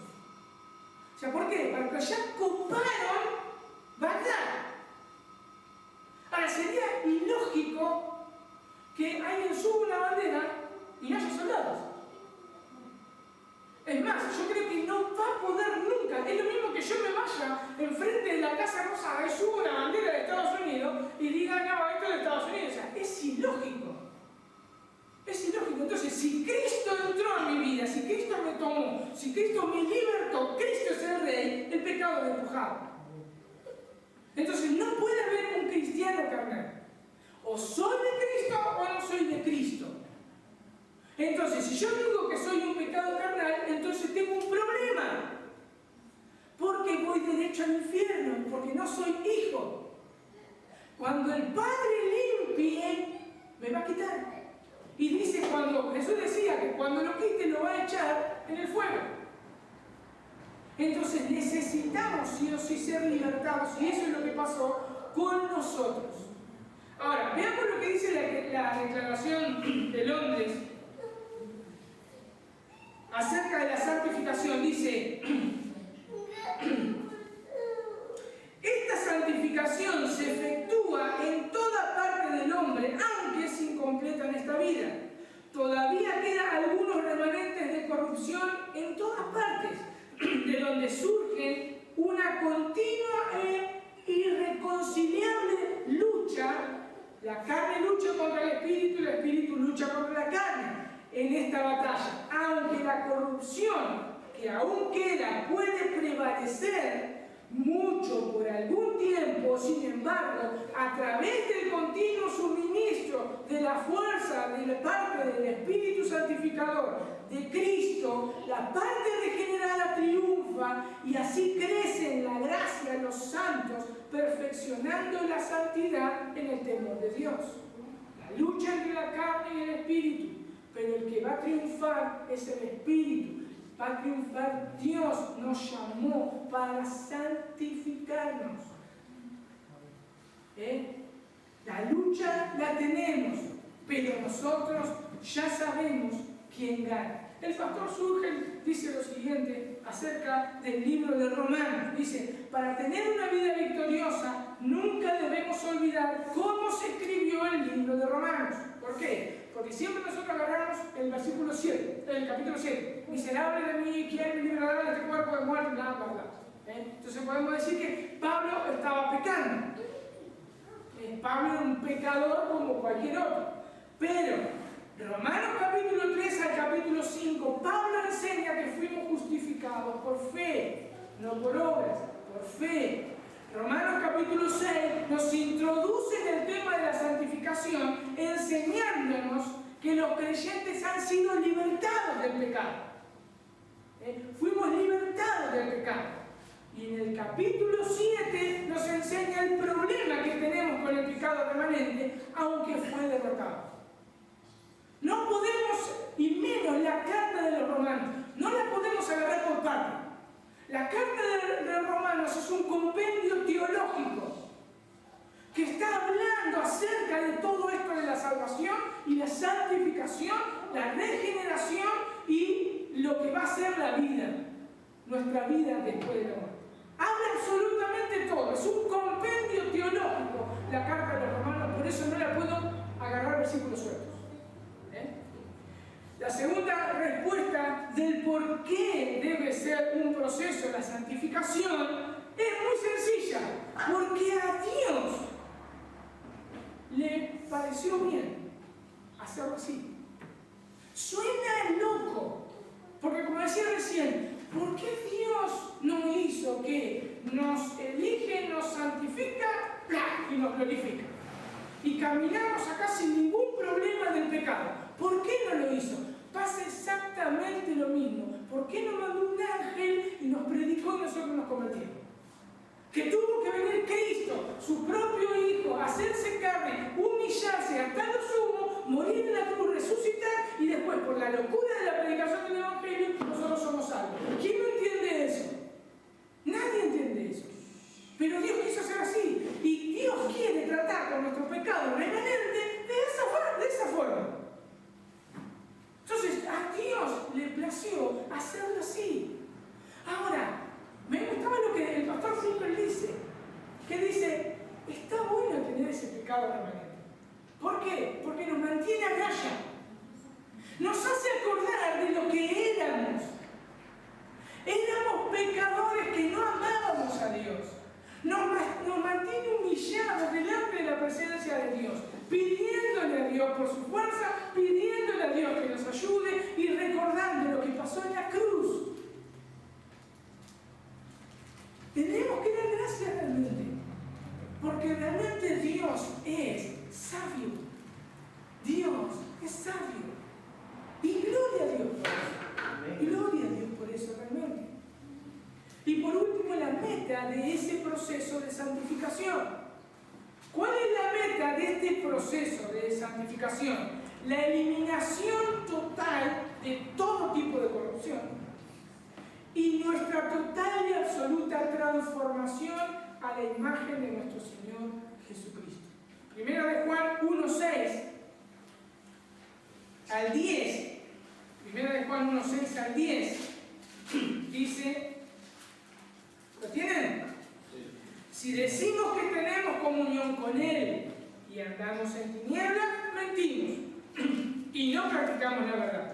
O sea, ¿por qué? Porque ya coparon Bagdad. Ahora, sería ilógico que alguien suba una bandera y no haya soldados. Es más, yo creo que no va a poder nunca. Es lo mismo que yo me vaya enfrente de la Casa Rosada y suba una bandera de Estados Unidos y diga, no, esto es de Estados Unidos. O sea, es ilógico. Es ilógico. Entonces, si Cristo entró en mi vida, si Cristo me tomó, si Cristo me libertó, Cristo es el Rey, el pecado me empujaba. Entonces, no puede haber un cristiano carnal. O soy de Cristo o no soy de Cristo. Entonces, si yo digo que soy un pecado carnal, entonces tengo un problema. Porque voy derecho al infierno, porque no soy hijo. Cuando el Padre limpie, me va a quitar. Y dice, cuando Jesús decía que cuando lo quite lo va a echar en el fuego. Entonces necesitamos sí o sí ser libertados, y eso es lo que pasó con nosotros. Ahora, veamos lo que dice la Declaración de Londres acerca de la santificación. Dice, esta santificación se efectúa en toda parte del hombre, aunque es incompleta en esta vida. Todavía quedan algunos remanentes de corrupción en todas partes, de donde surge una continua e irreconciliable lucha. La carne lucha contra el espíritu lucha contra la carne en esta batalla. Aunque la corrupción que aún queda puede prevalecer mucho por algún tiempo, sin embargo, a través del continuo suministro de la fuerza de la parte del Espíritu Santificador de Cristo, la parte regenerada triunfa y así crece en la gracia los santos, perfeccionando la santidad en el temor de Dios. La lucha entre la carne y el Espíritu, pero el que va a triunfar es el Espíritu. Va a triunfar Dios, nos llamó para santificarnos. La lucha la tenemos, pero nosotros ya sabemos quién gana. El pastor Surgen dice lo siguiente acerca del libro de Romanos. Dice, para tener una vida victoriosa, nunca debemos olvidar cómo se escribió el libro de Romanos. ¿Por qué? Porque siempre nosotros agarramos el versículo 7, el capítulo 7. Miserable de mí, ¿quién me librará de este cuerpo de muerte? Bla, bla, bla. Entonces podemos decir que Pablo estaba pecando. Pablo era un pecador como cualquier otro. Pero, Romanos capítulo 3 al capítulo 5, Pablo enseña que fuimos justificados por fe, no por obras, por fe. Romanos capítulo 6 nos introduce en el tema de la santificación, enseñándonos que los creyentes han sido libertados del pecado. Fuimos libertados del pecado. Y en el capítulo 7 nos enseña el problema que tenemos con el pecado remanente, aunque fue derrotado. No podemos, y menos la carta de los Romanos, no la podemos agarrar por parte. La carta de Romanos es un compendio teológico que está hablando acerca de todo esto de la salvación y la santificación, la regeneración y lo que va a ser la vida, nuestra vida después de la muerte. Habla absolutamente todo, es un compendio teológico la carta de los Romanos, por eso no la puedo agarrar versículos sueltos. La segunda respuesta del por qué debe ser un proceso la santificación es muy sencilla, porque a Dios le pareció bien hacerlo así. Suena loco, porque como decía recién, ¿por qué Dios no hizo que nos elige, nos santifica y nos glorifica? Y caminamos acá sin ningún problema del pecado. ¿Por qué no lo hizo? Pasa exactamente lo mismo. ¿Por qué no mandó un ángel y nos predicó y nosotros nos convertimos? Que tuvo que venir Cristo, su propio Hijo, hacerse carne, humillarse hasta lo sumo, morir en la cruz, resucitar y después, por la locura de la predicación del Evangelio, nosotros somos salvos. ¿Quién no entiende eso? Nadie entiende eso. Pero Dios quiso hacer así. Y Dios quiere tratar con nuestro pecado remanente de esa forma. Entonces, a Dios le plació hacerlo así. Ahora, me gustaba lo que el pastor Fulker dice, que dice, está bueno tener ese pecado remanente. ¿Por qué? Porque nos mantiene a raya. Nos hace acordar de lo que éramos. Éramos pecadores que no amábamos a Dios. Nos mantiene humillados delante de la presencia de Dios, pidiéndole a Dios por su fuerza, pidiéndole a Dios que nos ayude y recordando lo que pasó en la cruz. Tenemos que dar gracias realmente, porque realmente Dios es sabio. Dios es sabio. Y gloria a Dios por eso. Gloria a Dios por eso realmente. Y por último, la meta de ese proceso de santificación. ¿Cuál es la meta de este proceso de santificación? La eliminación total de todo tipo de corrupción y nuestra total y absoluta transformación a la imagen de nuestro Señor Jesucristo. Primera de Juan 1:6 al 10. Primera de Juan 1:6 al 10 dice, ¿lo tienen? Si decimos que tenemos comunión con Él y andamos en tinieblas, mentimos y no practicamos la verdad.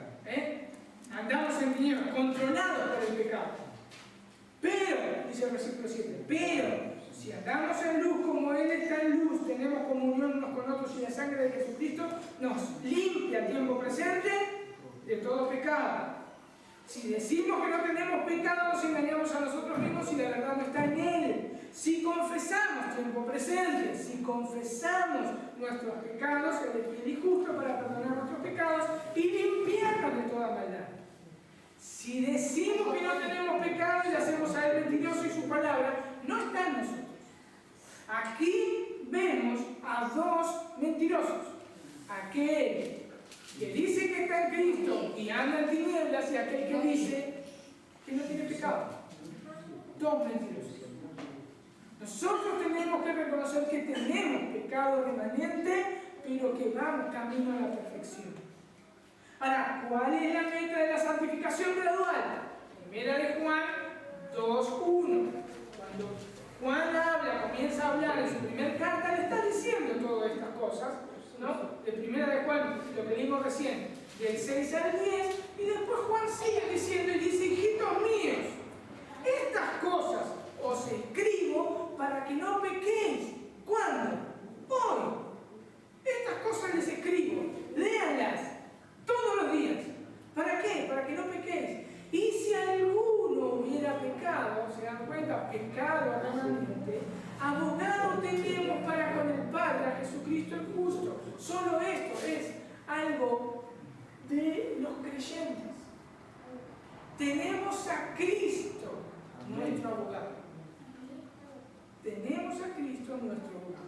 Andamos en tinieblas, controlados por el pecado. Pero, dice el versículo 7, pero si andamos en luz como Él está en luz, tenemos comunión unos con otros y la sangre de Jesucristo nos limpia a tiempo presente de todo pecado. Si decimos que no tenemos pecado, nos engañamos a nosotros mismos y la verdad no está en Él. Si confesamos tiempo presente, si confesamos nuestros pecados, Él es fiel y justo para perdonar nuestros pecados y limpiarnos de toda maldad. Si decimos que no tenemos pecado y le hacemos a Él mentiroso y su palabra no está en nosotros. Aquí vemos a dos mentirosos. Aquel que dice que está en Cristo y anda en tinieblas y aquel que dice que no tiene pecado. Dos mentirosos. Nosotros tenemos que reconocer que tenemos pecado remanente, pero que vamos camino a la perfección. Ahora, ¿cuál es la meta de la santificación gradual? Primera de Juan 2:1. Cuando Juan comienza a hablar en su primera carta, le está diciendo todas estas cosas, ¿no? De primera de Juan, lo que leímos recién, del 6 al 10, y después Juan sigue diciendo y dice: hijitos míos, estas cosas os escribo para que no pequéis. ¿Cuándo? Hoy. Estas cosas les escribo, léanlas todos los días. ¿Para qué? Para que no pequéis. Y si alguno hubiera pecado, ¿se dan cuenta? Pecado remanente, abogado tenemos para con el Padre, a Jesucristo el justo. Solo esto es algo de los creyentes. Tenemos a Cristo, nuestro abogado. Tenemos a Cristo, nuestro abogado.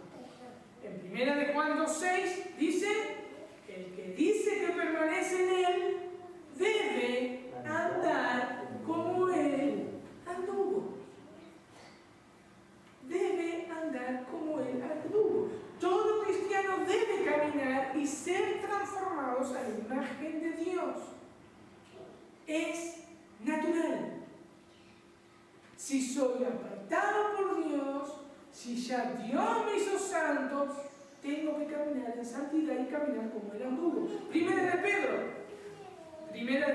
En primera de Juan 2:6 dice: el que dice que permanece en él debe andar como él anduvo. Debe andar como él anduvo. Todo cristiano debe caminar y ser transformados a la imagen de Dios. Es natural. Si soy apartado por Dios, si ya Dios me hizo santo, tengo que caminar en santidad y caminar como él anduvo. Primera de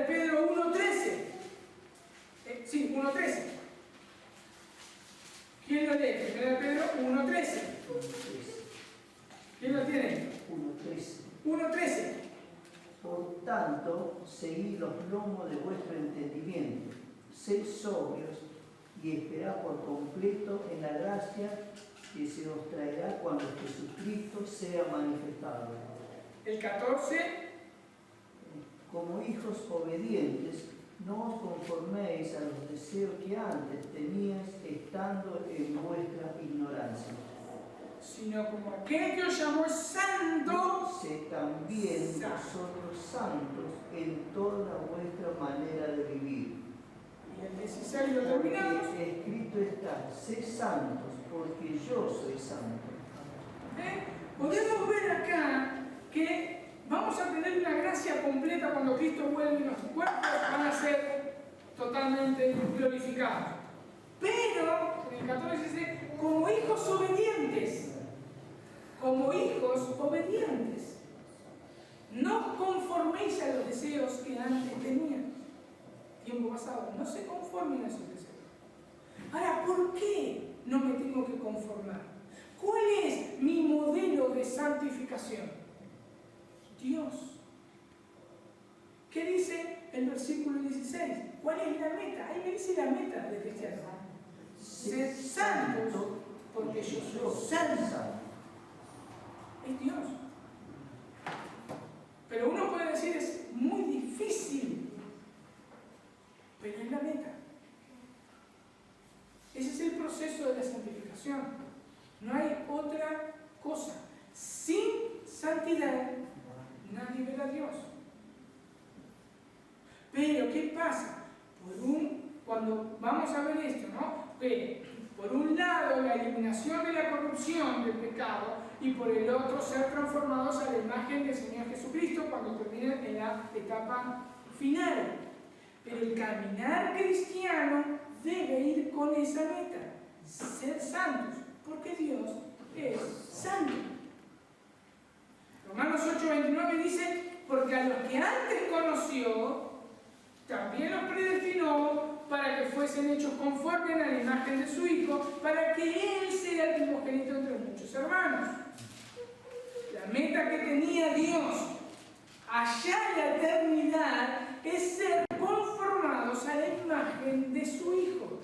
Pedro 1:13. Sí, 1:13. ¿Quién lo lee? Primera de Pedro 1:13. ¿Quién lo tiene? 1:13. Por tanto, seguid los lomos de vuestro entendimiento, sed sobrios y esperad por completo en la gracia que se os traerá cuando Jesucristo sea manifestado. El 14. Como hijos obedientes, no os conforméis a los deseos que antes teníais estando en vuestra ignorancia, sino como aquel que os llamó santo, sed también vosotros santos en toda vuestra manera de vivir. Y el 16 lo terminamos. Porque escrito está: sed santos, porque yo soy santo. Podemos ver acá que vamos a tener una gracia completa cuando Cristo vuelve y nuestros cuerpos van a ser totalmente glorificados. Pero, en el 14 dice: como hijos obedientes. Como hijos obedientes. No conforméis a los deseos que antes tenían. Tiempo pasado. No se conformen a esos deseos. Ahora, ¿por qué no me tengo que conformar? ¿Cuál es mi modelo de santificación? Dios. ¿Qué dice el versículo 16? ¿Cuál es la meta? Ahí me dice la meta del cristiano. Sed santos, porque yo soy santo. Es Dios. Pero uno puede decir: es muy difícil. Pero es la meta. Ese es el proceso de la santificación. No hay otra cosa. Sin santidad nadie verá a Dios. Pero ¿qué pasa? Cuando vamos a ver esto, ¿no? Que por un lado la eliminación de la corrupción del pecado y por el otro ser transformados a la imagen del Señor Jesucristo cuando terminen en la etapa final. Pero el caminar cristiano debe ir con esa meta: ser santos, porque Dios es santo. Romanos 8:29 dice: porque a los que antes conoció, también los predestinó para que fuesen hechos conforme a la imagen de su Hijo, para que Él sea el primogénito entre muchos hermanos. La meta que tenía Dios allá en la eternidad es ser conformados a la imagen de su Hijo.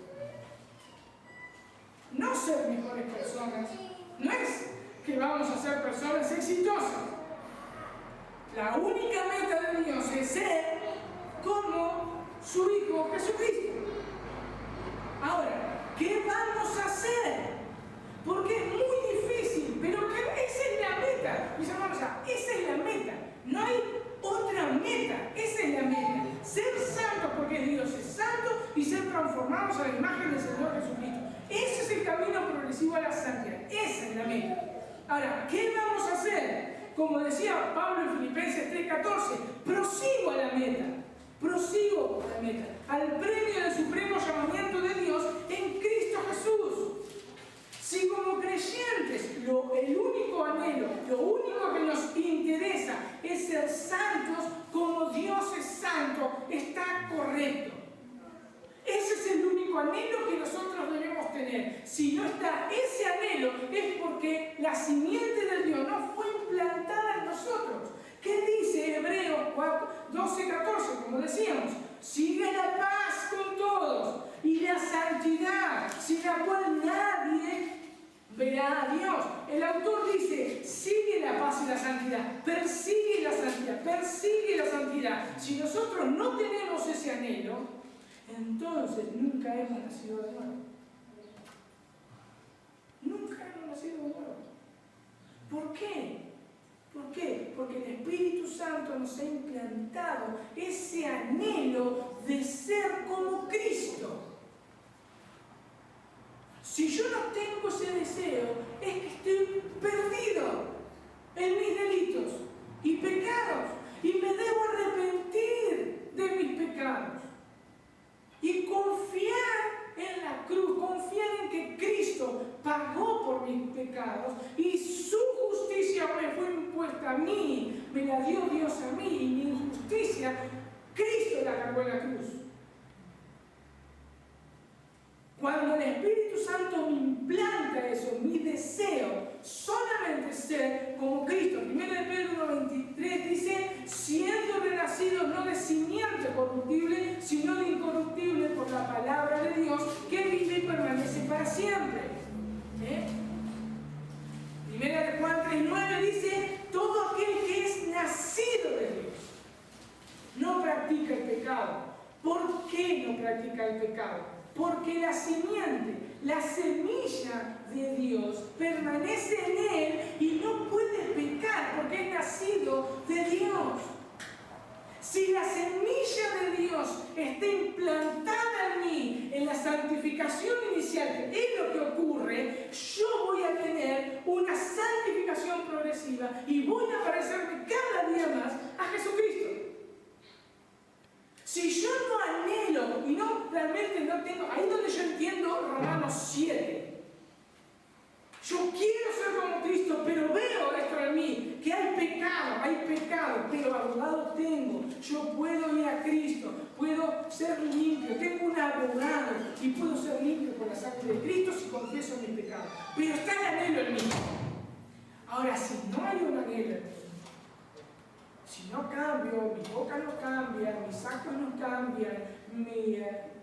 No ser mejores personas. No es que vamos a ser personas exitosas. La única meta de Dios es ser como su Hijo Jesucristo. Ahora, ¿qué vamos a hacer? Porque es muy difícil, pero esa es la meta. Mis hermanos, esa es la meta. No hay otra meta. Esa es la meta. Ser santos porque Dios es santo y ser transformados a la imagen del Señor Jesucristo. Ese es el camino progresivo a la santidad. Esa es la meta. Ahora, ¿qué vamos a hacer? como decía Pablo en Filipenses 3:14, prosigo a la meta. Prosigo a la meta, al premio del supremo llamamiento de Dios en Cristo Jesús. Si como creyentes el único anhelo, lo único que nos interesa es ser santos como Dios es santo, está correcto. Ese es el único anhelo que nosotros debemos tener. Si no está ese anhelo, es porque la simiente de Dios no fue implantada en nosotros. ¿Qué dice Hebreos 12:14? Como decíamos, sigue la paz con todos y la santidad, sin la cual nadie verá a Dios. El autor dice, sigue la paz y la santidad, persigue la santidad, persigue la santidad. Si nosotros no tenemos ese anhelo, entonces nunca hemos nacido de nuevo. Nunca hemos nacido de nuevo. ¿Por qué? ¿Por qué? Porque el Espíritu Santo nos ha implantado ese anhelo de ser como Cristo. Si yo no tengo ese deseo, es que estoy perdido en mis delitos y pecados y me debo arrepentir de mis pecados y confiar en la cruz, confiar en que Cristo pagó por mis pecados y su justicia me fue impuesta a mí, me la dio Dios a mí, y mi injusticia Cristo la cargó en la cruz. Cuando el Espíritu Santo me implanta eso, mi deseo solamente ser como Cristo. 1 Pedro 1:23 dice, siendo renacidos no de simiente corruptible, sino de incorruptible por la palabra de Dios, que vive y permanece para siempre. 1 Juan 3:9 dice, todo aquel que es nacido de Dios no practica el pecado. ¿Por qué no practica el pecado? Porque la simiente, la semilla de Dios permanece en él y no puede pecar porque es nacido de Dios. Si la semilla de Dios está implantada en mí, en la santificación inicial, que es lo que ocurre, yo voy a tener una santificación progresiva y voy a parecerme cada día más a Jesucristo. Si yo no anhelo y no realmente no tengo, ahí es donde yo entiendo Romanos 7. Yo quiero ser como Cristo, pero veo dentro de mí que hay pecado, pero abogado tengo. Yo puedo ir a Cristo, puedo ser limpio, tengo un abogado y puedo ser limpio por la sangre de Cristo si confieso mis pecados. Pero está el anhelo en mí. Ahora, si no hay un anhelo en mí, si no cambio, mi boca no cambia, mis actos no cambian,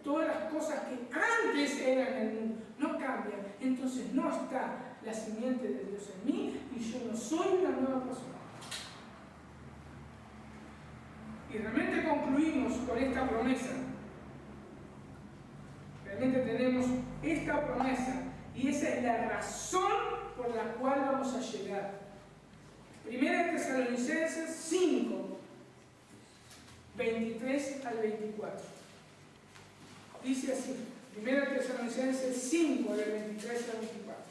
todas las cosas que antes eran en el mundo no cambian, entonces no está la simiente de Dios en mí y yo no soy una nueva persona. Y realmente concluimos con esta promesa. Realmente tenemos esta promesa y esa es la razón por la cual vamos a llegar. 1 Tesalonicenses 5, 23 al 24. Dice así, 1 Tesalonicenses 5, del 23 al 24.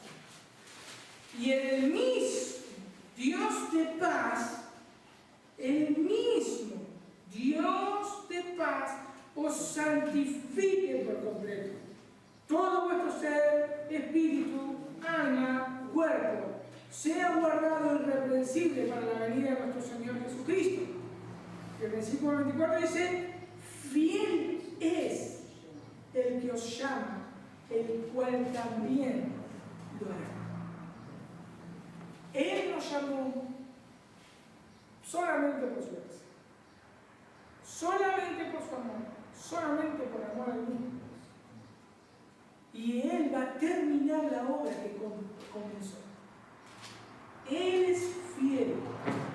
Y el mismo Dios de paz, el mismo Dios de paz os santifique por completo. Todo vuestro ser, espíritu, alma, cuerpo, sea guardado irreprensible para la venida de nuestro Señor Jesucristo. El versículo 24 dice, fiel es el que os llama, el cual también lo hará. Él nos llamó solamente por su gracia, solamente por su amor, solamente por amor al mundo. Y Él va a terminar la obra que comenzó. Él es fiel.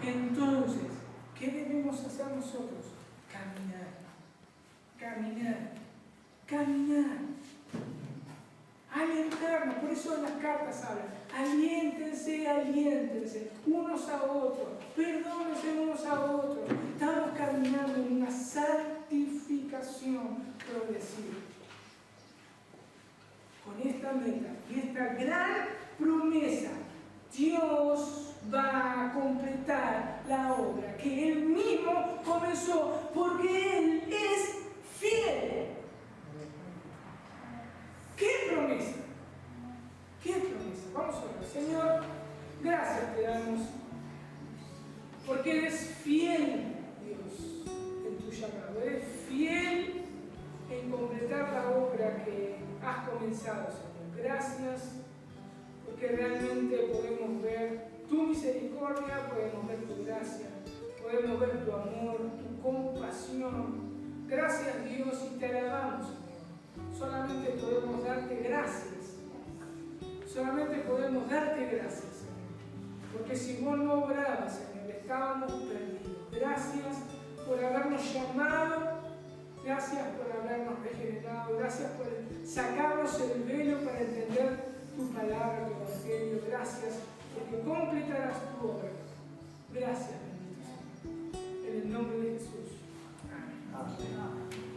Entonces, ¿qué debemos hacer nosotros? Caminar, caminar, caminar. Alentarnos. Por eso en las cartas hablan. Aliéntense, aliéntense unos a otros. Perdónense unos a otros. Estamos caminando en una santificación progresiva. Con esta meta y esta gran promesa Dios va a completar la obra que Él mismo comenzó, porque Él es fiel. ¡Qué promesa! ¡Qué promesa! Vamos a orar. Señor, gracias te damos, porque eres fiel, Dios, en tu llamado. Eres fiel en completar la obra que has comenzado, Señor. Gracias, porque realmente podemos ver tu misericordia, podemos ver tu gracia, podemos ver tu amor, tu compasión. Gracias, Dios, y te alabamos, Señor. Solamente podemos darte gracias. Solamente podemos darte gracias, Señor. Porque si vos no obrabas, Señor, estábamos perdidos. Gracias por habernos llamado. Gracias por habernos regenerado. Gracias por sacarnos el velo para entender tu palabra, tu evangelio. Gracias porque completarás tu obra. Gracias, bendito Señor. En el nombre de Jesús. Amén. Amén.